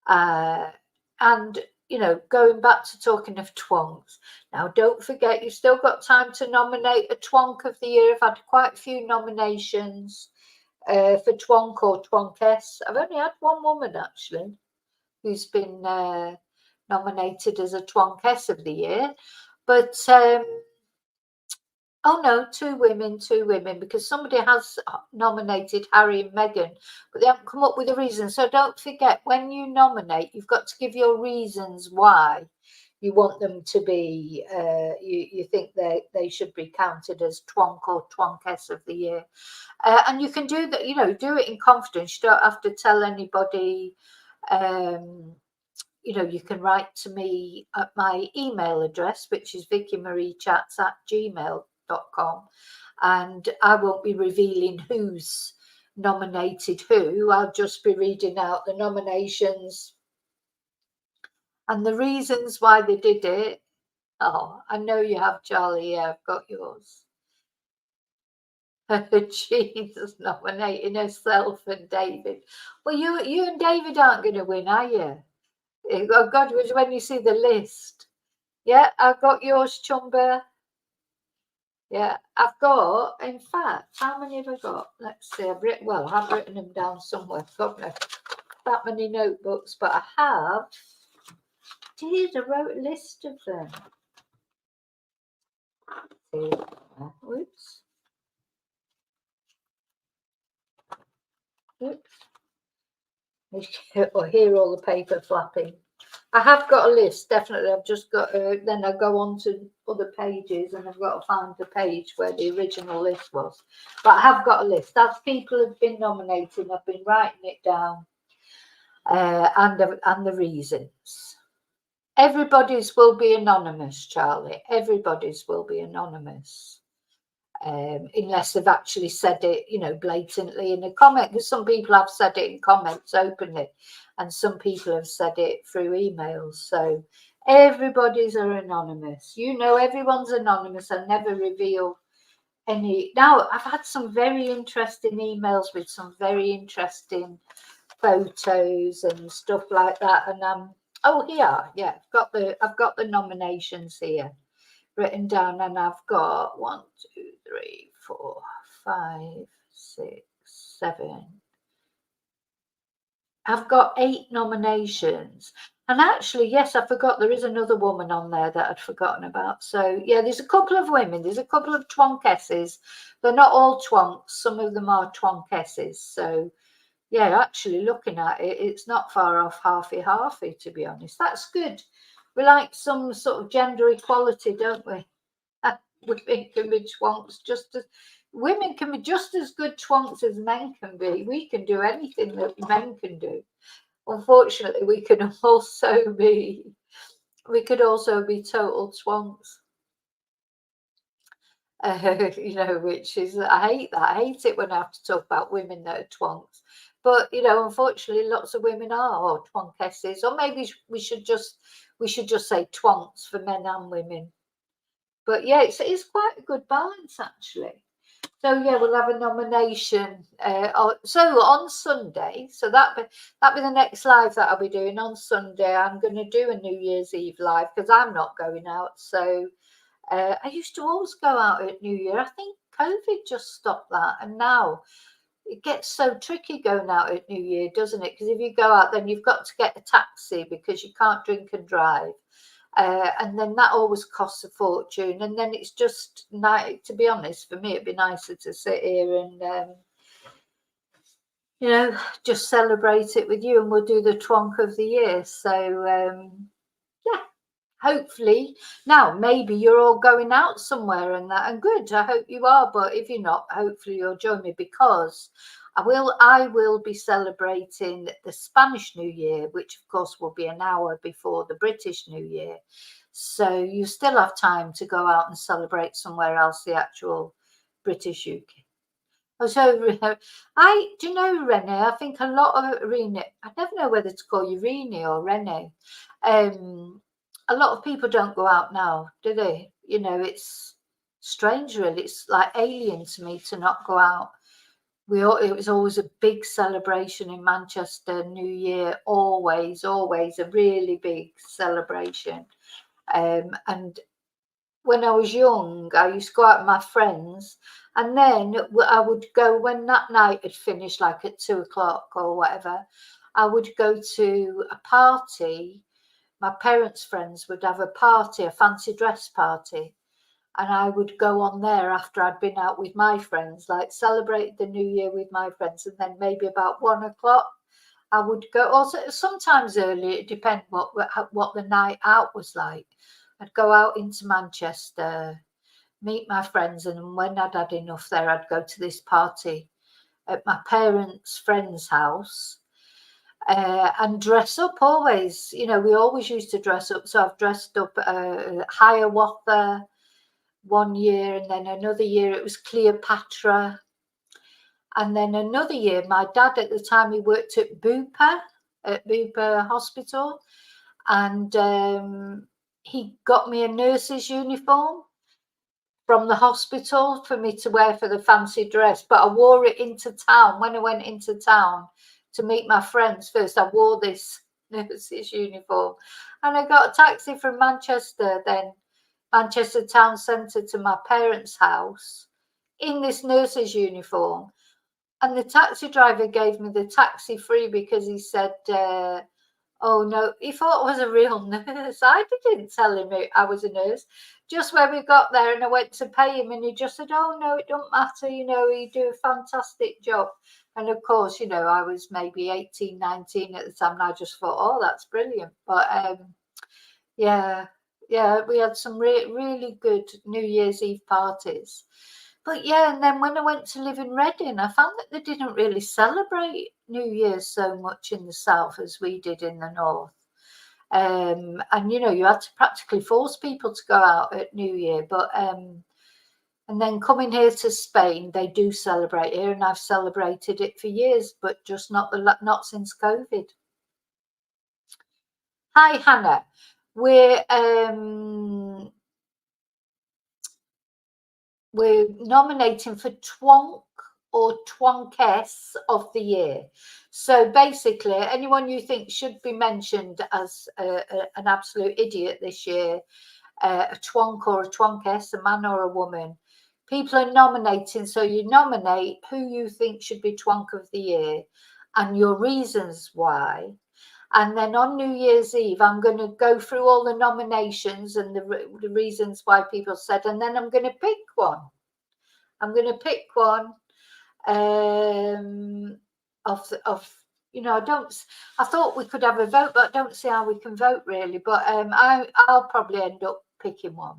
A: And, you know, going back to talking of twonks, now don't forget, you've still got time to nominate a twonk of the year. I've had quite a few nominations for twonk or twonkess. I've only had one woman actually who's been nominated as a twonkess of the year, but oh no, two women, because somebody has nominated Harry and Meghan, but they haven't come up with a reason. So don't forget, when you nominate, you've got to give your reasons why you want them to be, you think they should be counted as twonk or twonkess of the year. And you can do that, you know, do it in confidence. You don't have to tell anybody. You know, you can write to me at my email address, which is vickymariechats@gmail.com, and I won't be revealing who's nominated who. I'll just be reading out the nominations and the reasons why they did it. Oh, I know you have, Charlie. Yeah, I've got yours. Jesus, nominating herself and David. Well, you and David aren't going to win, are you? Oh God, when you see the list. Yeah, I've got yours, Chumba. Yeah, I've got, in fact, how many have I got? Let's see, I've written them down somewhere. God knows, that many notebooks, but I have. I wrote a list of them. Oops. Or hear all the paper flapping. I have got a list, definitely. I've just got then I go on to other pages and I've got to find the page where the original list was. But I have got a list. As people have been nominating, I've been writing it down. and the reasons. Everybody's will be anonymous, Charlie. Everybody's will be anonymous. Unless they've actually said it, you know, blatantly in a comment, because some people have said it in comments openly, and some people have said it through emails. So everybody's are anonymous. You know, everyone's anonymous. I never reveal any. Now, I've had some very interesting emails with some very interesting photos and stuff like that. And oh, here, yeah, I've got the nominations here written down, and I've got 1, 2, 3, 4, 5, 6, 7. I've got 8 nominations. And actually, yes, I forgot there is another woman on there that I'd forgotten about. So yeah, there's a couple of women, there's a couple of twonkesses. They're not all twonks, some of them are twonkesses. So yeah, actually looking at it, it's not far off halfy, to be honest. That's good. We like some sort of gender equality, don't we? Women can be twonks women can be just as good twonks as men can be. We can do anything that men can do. Unfortunately, we could also be total twonks. You know, which is, I hate that. I hate it when I have to talk about women that are twonks. But you know, unfortunately, lots of women are twonkesses, or maybe we should just say twonks for men and women. But yeah, it's quite a good balance actually. So yeah, we'll have a nomination. So on Sunday, so that'll be the next live that I'll be doing on Sunday. I'm going to do a New Year's Eve live because I'm not going out. So I used to always go out at New Year. I think COVID just stopped that, and now it gets so tricky going out at New Year, doesn't it? Because if you go out, then you've got to get a taxi because you can't drink and drive. And then that always costs a fortune. And then it's just nice, to be honest, for me, it'd be nicer to sit here and, you know, just celebrate it with you, and we'll do the twonk of the year. So, yeah, hopefully. Now, maybe you're all going out somewhere and that, and good. I hope you are. But if you're not, hopefully you'll join me, because I will be celebrating the Spanish New Year, which of course will be an hour before the British New Year. So you still have time to go out and celebrate somewhere else, the actual British UK. So do you know, Renee? I think a lot of Renee, I never know whether to call you Renee or Renee. A lot of people don't go out now, do they? You know, it's strange, really. It's like alien to me to not go out. It was always a big celebration in Manchester, New Year, always a really big celebration. And when I was young, I used to go out with my friends, and then I would go, when that night had finished, like at 2 o'clock or whatever, I would go to a party. My parents' friends would have a party, a fancy dress party. And I would go on there after I'd been out with my friends, like celebrate the New Year with my friends. And then maybe about 1 o'clock, I would go, also sometimes early, it depends what the night out was like. I'd go out into Manchester, meet my friends, and when I'd had enough there, I'd go to this party at my parents' friend's house. And dress up always. You know, we always used to dress up. So I've dressed up Hiawatha one year, and then another year it was Cleopatra, and then another year my dad, at the time, he worked at Bupa Hospital, and he got me a nurse's uniform from the hospital for me to wear for the fancy dress, but I wore it into town. When I went into town to meet my friends first, I wore this nurse's uniform, and I got a taxi from Manchester town centre to my parents' house in this nurse's uniform, and the taxi driver gave me the taxi free because he said, oh no, he thought I was a real nurse. I didn't tell him I was a nurse. Just when we got there and I went to pay him, and he just said, oh no, it don't matter, you know, you do a fantastic job. And of course, you know, I was maybe 18, 19 at the time, and I just thought, oh, that's brilliant. But yeah, we had some really good New Year's Eve parties. But yeah, and then when I went to live in Reading, I found that they didn't really celebrate New Year's so much in the south as we did in the north. And you know, you had to practically force people to go out at New Year. But and then coming here to Spain, they do celebrate here, and I've celebrated it for years, but just not since COVID. Hi, Hannah. We're nominating for Twonk or Twonkess of the Year. So basically, anyone you think should be mentioned as an absolute idiot this year, a Twonk or a Twonkess, a man or a woman, people are nominating. So you nominate who you think should be Twonk of the Year and your reasons why. And then on New Year's Eve, I'm going to go through all the nominations and the reasons why people said, and then I'm going to pick one. I'm going to pick one of you know, I thought we could have a vote, but I don't see how we can vote really. But I'll probably end up picking one.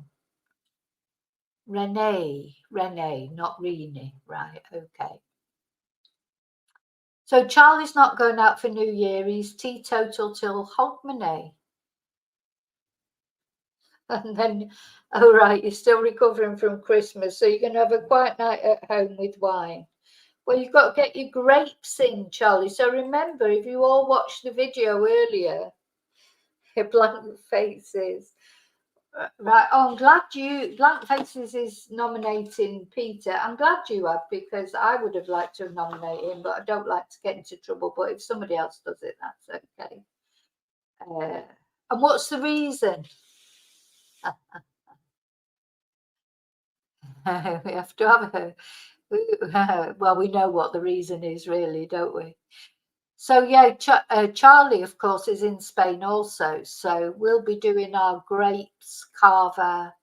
A: Renee, not Renee, right? Okay. So Charlie's not going out for New Year. He's teetotal till Hogmanay. And then, oh right, you're still recovering from Christmas, so you're going to have a quiet night at home with wine. Well, you've got to get your grapes in, Charlie. So remember, if you all watched the video earlier, your blank faces. Right, oh, I'm glad Blank Faces is nominating Peter. I'm glad you have, because I would have liked to nominate him, but I don't like to get into trouble. But if somebody else does it, that's okay. And what's the reason? We have to have well, we know what the reason is, really, don't we? So yeah, Charlie, of course, is in Spain also. So we'll be doing our grapes, carver,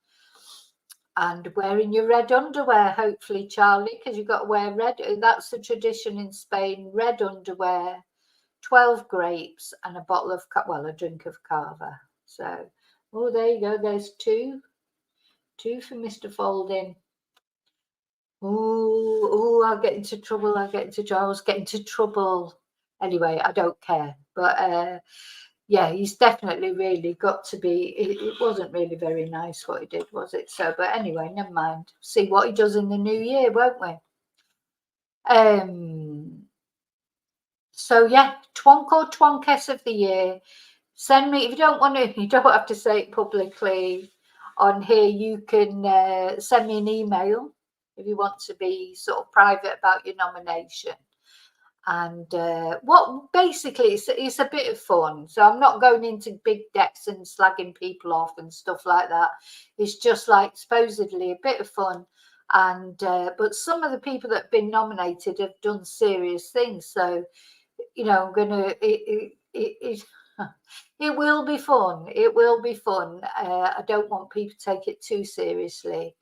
A: and wearing your red underwear, hopefully, Charlie, because you've got to wear red. That's the tradition in Spain, red underwear, 12 grapes, and a bottle of, a drink of carver. So, oh, there you go. There's two for Mr. Folding. Oh, I'll get into trouble. I always get into trouble. Anyway, I don't care. But yeah, he's definitely really got to be. It wasn't really very nice what he did, was it? So, but anyway, never mind. See what he does in the new year, won't we? So yeah, Twonk or Twonkess of the Year. Send me, if you don't want to, you don't have to say it publicly on here. You can send me an email if you want to be sort of private about your nomination. And what basically it's a bit of fun. So I'm not going into big depths and slagging people off and stuff like that. It's just like supposedly a bit of fun. And but some of the people that have been nominated have done serious things. So you know, I'm gonna it will be fun. It will be fun. I don't want people to take it too seriously.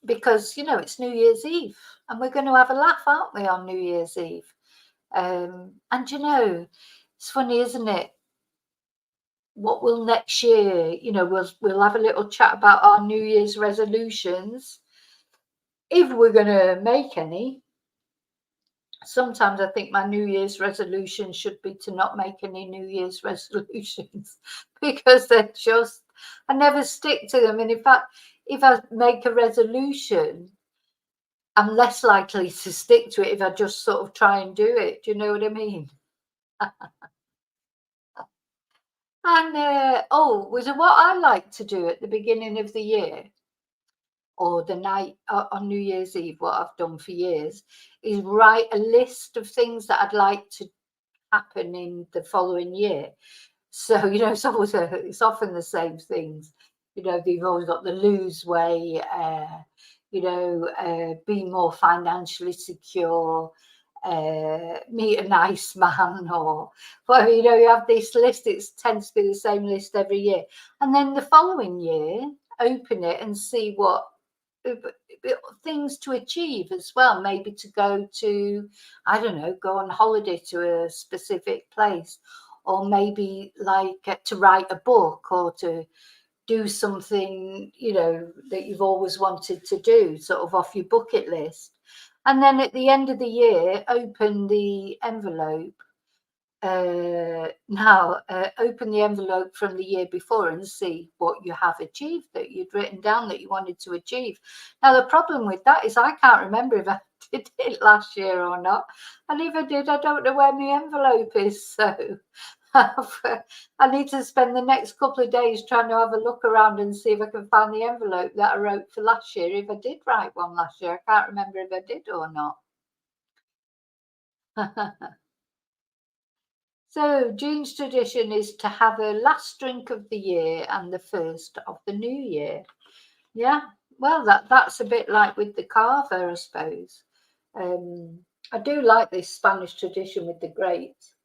A: Because, you know, it's New Year's Eve and we're going to have a laugh, aren't we, on New Year's Eve? And, you know, it's funny, isn't it? What will next year, you know, we'll have a little chat about our New Year's resolutions, if we're going to make any. Sometimes I think my New Year's resolution should be to not make any New Year's resolutions because they're just, I never stick to them. And in fact, if I make a resolution, I'm less likely to stick to it if I just sort of try and do it. Do you know what I mean? And was it what I like to do at the beginning of the year or the night on New Year's Eve? What I've done for years is write a list of things that I'd like to happen in the following year. So, you know, it's often the same things. You know, they've always got the lose weight, you know, be more financially secure, meet a nice man, or well, you know, you have this list. It tends to be the same list every year, and then the following year, open it and see what things to achieve as well. Maybe to go to, I don't know, go on holiday to a specific place, or maybe like to write a book, or to do something, you know, that you've always wanted to do, sort of off your bucket list. And then at the end of the year, open the envelope. Open the envelope from the year before and see what you have achieved, that you'd written down that you wanted to achieve. Now, the problem with that is I can't remember if I did it last year or not. And if I did, I don't know where my envelope is. So I need to spend the next couple of days trying to have a look around and see if I can find the envelope that I wrote for last year. If I did write one last year, I can't remember if I did or not. So June's tradition is to have a last drink of the year and the first of the new year. Yeah, well, that's a bit like with the carver, I suppose. I do like this Spanish tradition with the grapes.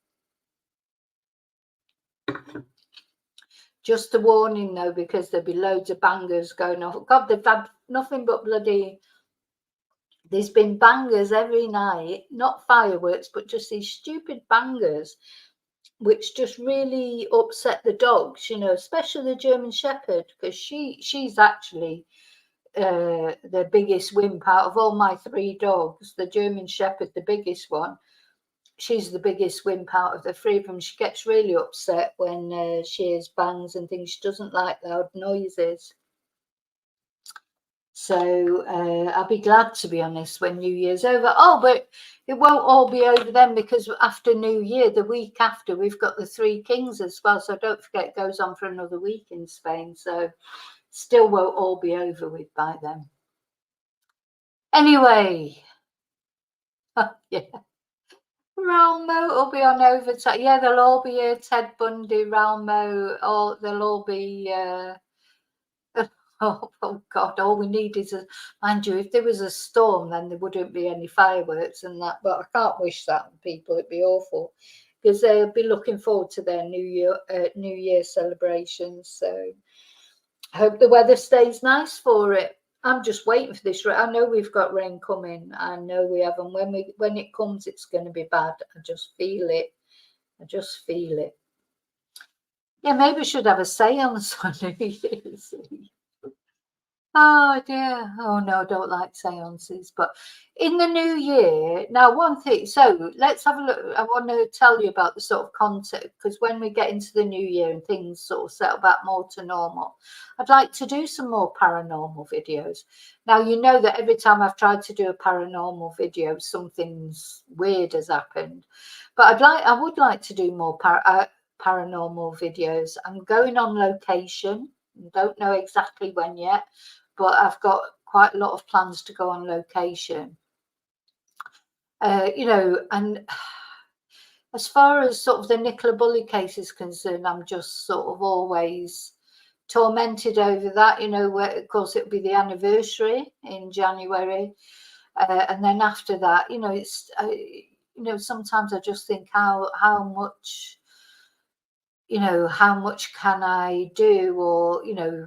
A: Just a warning, though, because there'll be loads of bangers going off. God, they've had nothing but bloody... There's been bangers every night, not fireworks, but just these stupid bangers, which just really upset the dogs, you know, especially the German Shepherd, because she's actually the biggest wimp out of all my 3 dogs. The German Shepherd, the biggest one, she's the biggest wimp out of the 3 of them. She gets really upset when she hears bangs and things. She doesn't like loud noises. So I'll be glad, to be honest, when New Year's over. Oh, but it won't all be over then, because after New Year, the week after, we've got the 3 Kings as well. So don't forget, it goes on for another week in Spain. So still won't all be over with by then. Anyway, yeah. Ralmo will be on overtime. Yeah, they'll all be here. Ted Bundy, Ralmo, they'll all be... Oh God, all we need is mind you, if there was a storm, then there wouldn't be any fireworks and that, but I can't wish that on people. It'd be awful, because they'll be looking forward to their New Year celebrations. So I hope the weather stays nice for it. I'm just waiting for this rain. I know we've got rain coming. I know we have, and when it comes, it's going to be bad. I just feel it. Yeah, maybe we should have a seance on New Year's Eve. Oh dear. Oh no, I don't like seances. But in the new year, now one thing, so let's have a look. I want to tell you about the sort of concept, because when we get into the new year and things sort of settle back more to normal, I'd like to do some more paranormal videos. Now, you know that every time I've tried to do a paranormal video, something's weird has happened. But I would like to do more paranormal videos. I'm going on location. Don't know exactly when yet, but I've got quite a lot of plans to go on location. You know, and as far as sort of the Nicola Bulley case is concerned, I'm just sort of always tormented over that, you know, where of course it'll be the anniversary in January. And then after that, you know, it's, you know, sometimes I just think how much, you know, how much can I do, or, you know,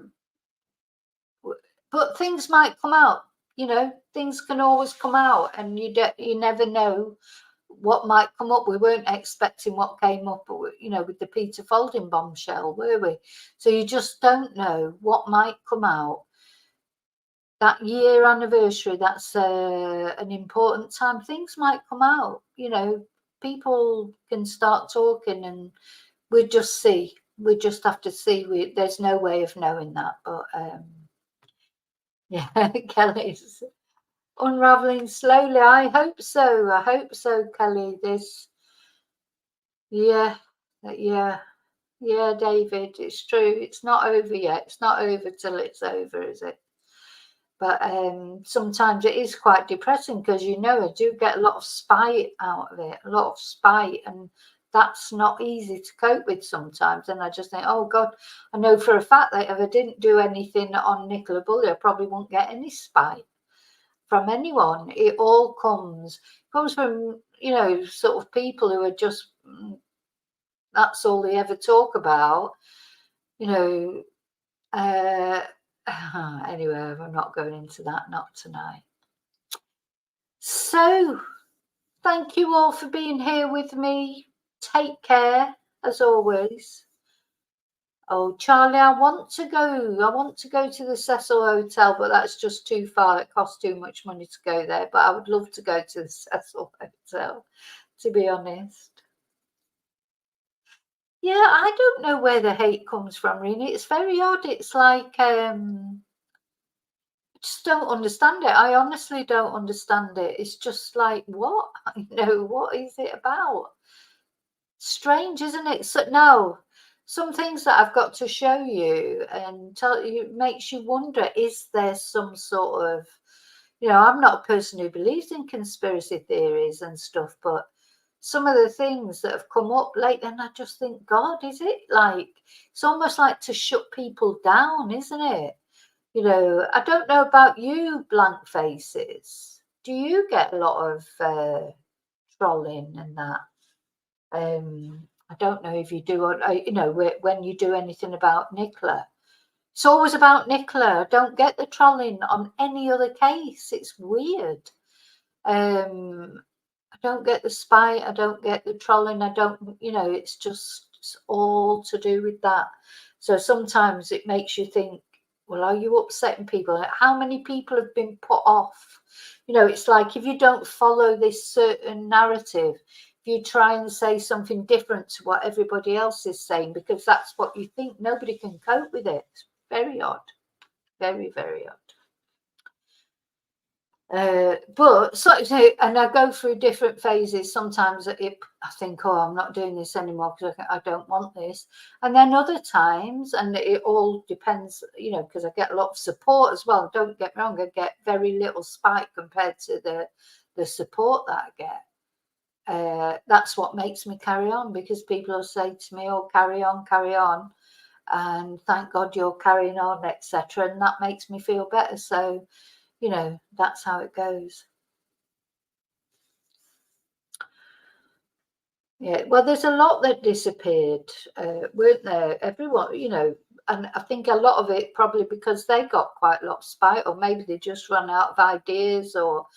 A: but things might come out, you know, things can always come out, and you never know what might come up. We weren't expecting what came up, you know, with the Peter Folding bombshell, were we? So you just don't know what might come out. That year anniversary, that's an important time. Things might come out, you know, people can start talking, and we just see. We just have to see. There's no way of knowing that, but yeah, Kelly's unraveling slowly. I hope so. I hope so, Kelly. Yeah, David, it's true. It's not over yet. It's not over till it's over, is it? But sometimes it is quite depressing, because, you know, I do get a lot of spite out of it, and that's not easy to cope with sometimes. And I just think, oh God, I know for a fact that if I didn't do anything on Nicola Bulley, I probably won't get any spite from anyone. It all comes from, you know, sort of people who are just, that's all they ever talk about, you know. Anyway, I'm not going into that, not tonight. So thank you all for being here with me. Take care, as always. Oh, Charlie, I want to go to the Cecil Hotel, but that's just too far. It costs too much money to go there. But I would love to go to the Cecil Hotel, to be honest. Yeah, I don't know where the hate comes from, really. It's very odd. It's like, I just don't understand it. I honestly don't understand it. It's just like, what? What is it about? Strange, isn't it? So no, some things that I've got to show you and tell you makes you wonder, is there some sort of, I'm not a person who believes in conspiracy theories and stuff, but some of the things that have come up lately, and I just think, God, is it like, it's almost like to shut people down, isn't it? I don't know about you, blank faces. Do you get a lot of trolling and that? I don't know if you do, or when you do anything about Nicola. It's always about Nicola. I don't get the trolling on any other case. It's weird. I don't get the spite. I don't get the trolling. I don't, it's just all to do with that. So sometimes it makes you think, well, are you upsetting people? How many people have been put off? It's like, if you don't follow this certain narrative, if you try and say something different to what everybody else is saying, because that's what you think, nobody can cope with it. It's very odd. Very, very odd. But and I go through different phases. Sometimes I think, oh, I'm not doing this anymore because I don't want this. And then other times, and it all depends, because I get a lot of support as well. Don't get me wrong, I get very little spite compared to the support that I get. That's what makes me carry on, because people will say to me, oh, carry on, and thank God you're carrying on, etc. And that makes me feel better. So that's how it goes. Yeah, well, there's a lot that disappeared, weren't there? Everyone, and I think a lot of it probably because they got quite a lot of spite, or maybe they just ran out of ideas, or,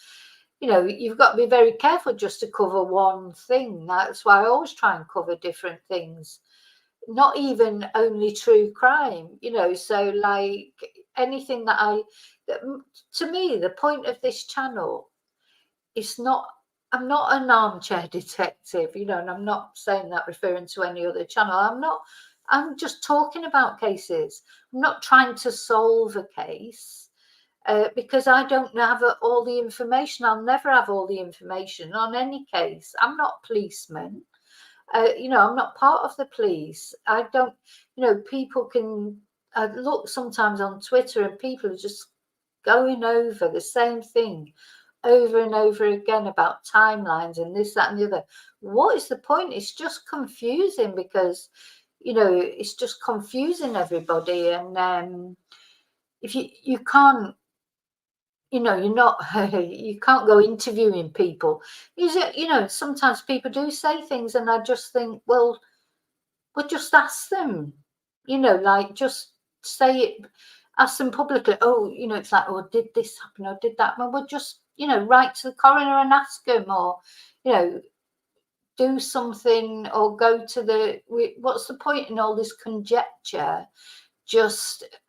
A: you've got to be very careful just to cover one thing. That's why I always try and cover different things, not even only true crime, so like anything to me, the point of this channel is not, I'm not an armchair detective, and I'm not saying that referring to any other channel. I'm just talking about cases. I'm not trying to solve a case because I don't have all the information. I'll never have all the information on any case. I'm not a policeman. I'm not part of the police. I don't, people can look sometimes on Twitter and people are just going over the same thing over and over again about timelines and this, that, and the other. What is the point? It's just confusing, because it's just confusing everybody. And if you can't, you're not, you can't go interviewing people. Sometimes people do say things and I just think, well, just ask them, like just say it, ask them publicly. Oh, it's like, oh, did this happen or did that? Well, just, write to the coroner and ask them, or, do something, or go to what's the point in all this conjecture?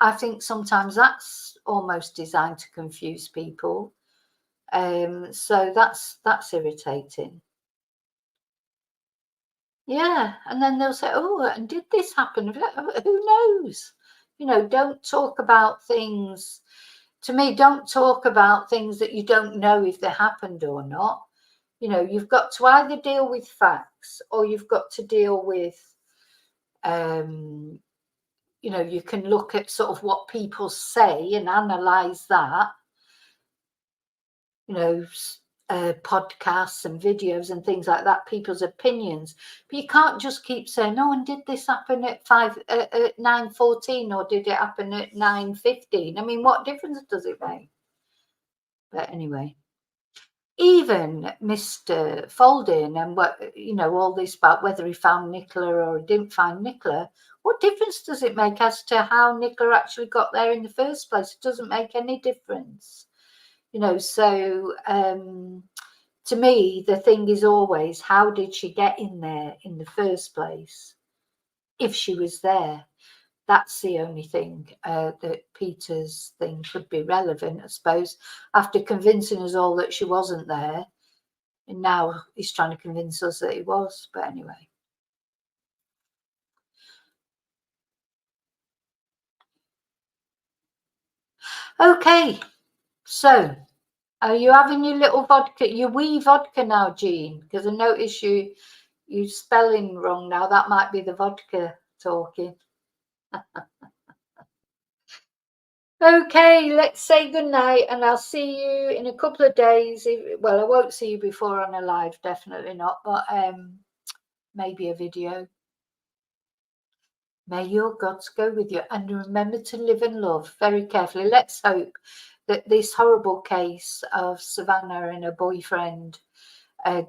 A: I think sometimes that's almost designed to confuse people. So that's irritating. Yeah, and then they'll say, oh, and did this happen? Who knows? Don't talk about things, to me, don't talk about things that you don't know if they happened or not. You've got to either deal with facts, or you've got to deal with, you can look at sort of what people say and analyze that, podcasts and videos and things like that, people's opinions. But you can't just keep saying, oh, and did this happen at 9:14, or did it happen at 9:15? I mean, what difference does it make? But anyway, even Mr. Folding and what, all this about whether he found Nicola or he didn't find Nicola, what difference does it make as to how Nicola actually got there in the first place? It doesn't make any difference. So to me, the thing is always, how did she get in there in the first place, if she was there? that's the only thing that Peter's thing could be relevant, I suppose, after convincing us all that she wasn't there. And now he's trying to convince us that he was. But anyway. Okay, so are you having your little vodka, your wee vodka now, Jean? Because I notice you spelling wrong now. That might be the vodka talking. Okay, let's say goodnight, and I'll see you in a couple of days. Well, I won't see you before on a live, definitely not, but maybe a video. May your gods go with you, and remember to live and love very carefully. Let's hope that this horrible case of Susannah and her boyfriend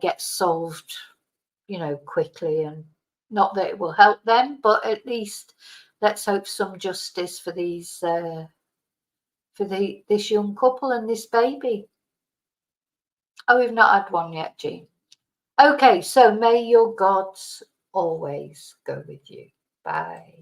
A: gets solved, you know, quickly, and not that it will help them, but at least let's hope some justice for these this young couple and this baby. Oh, we've not had one yet, Jean. Okay, so may your gods always go with you. Bye.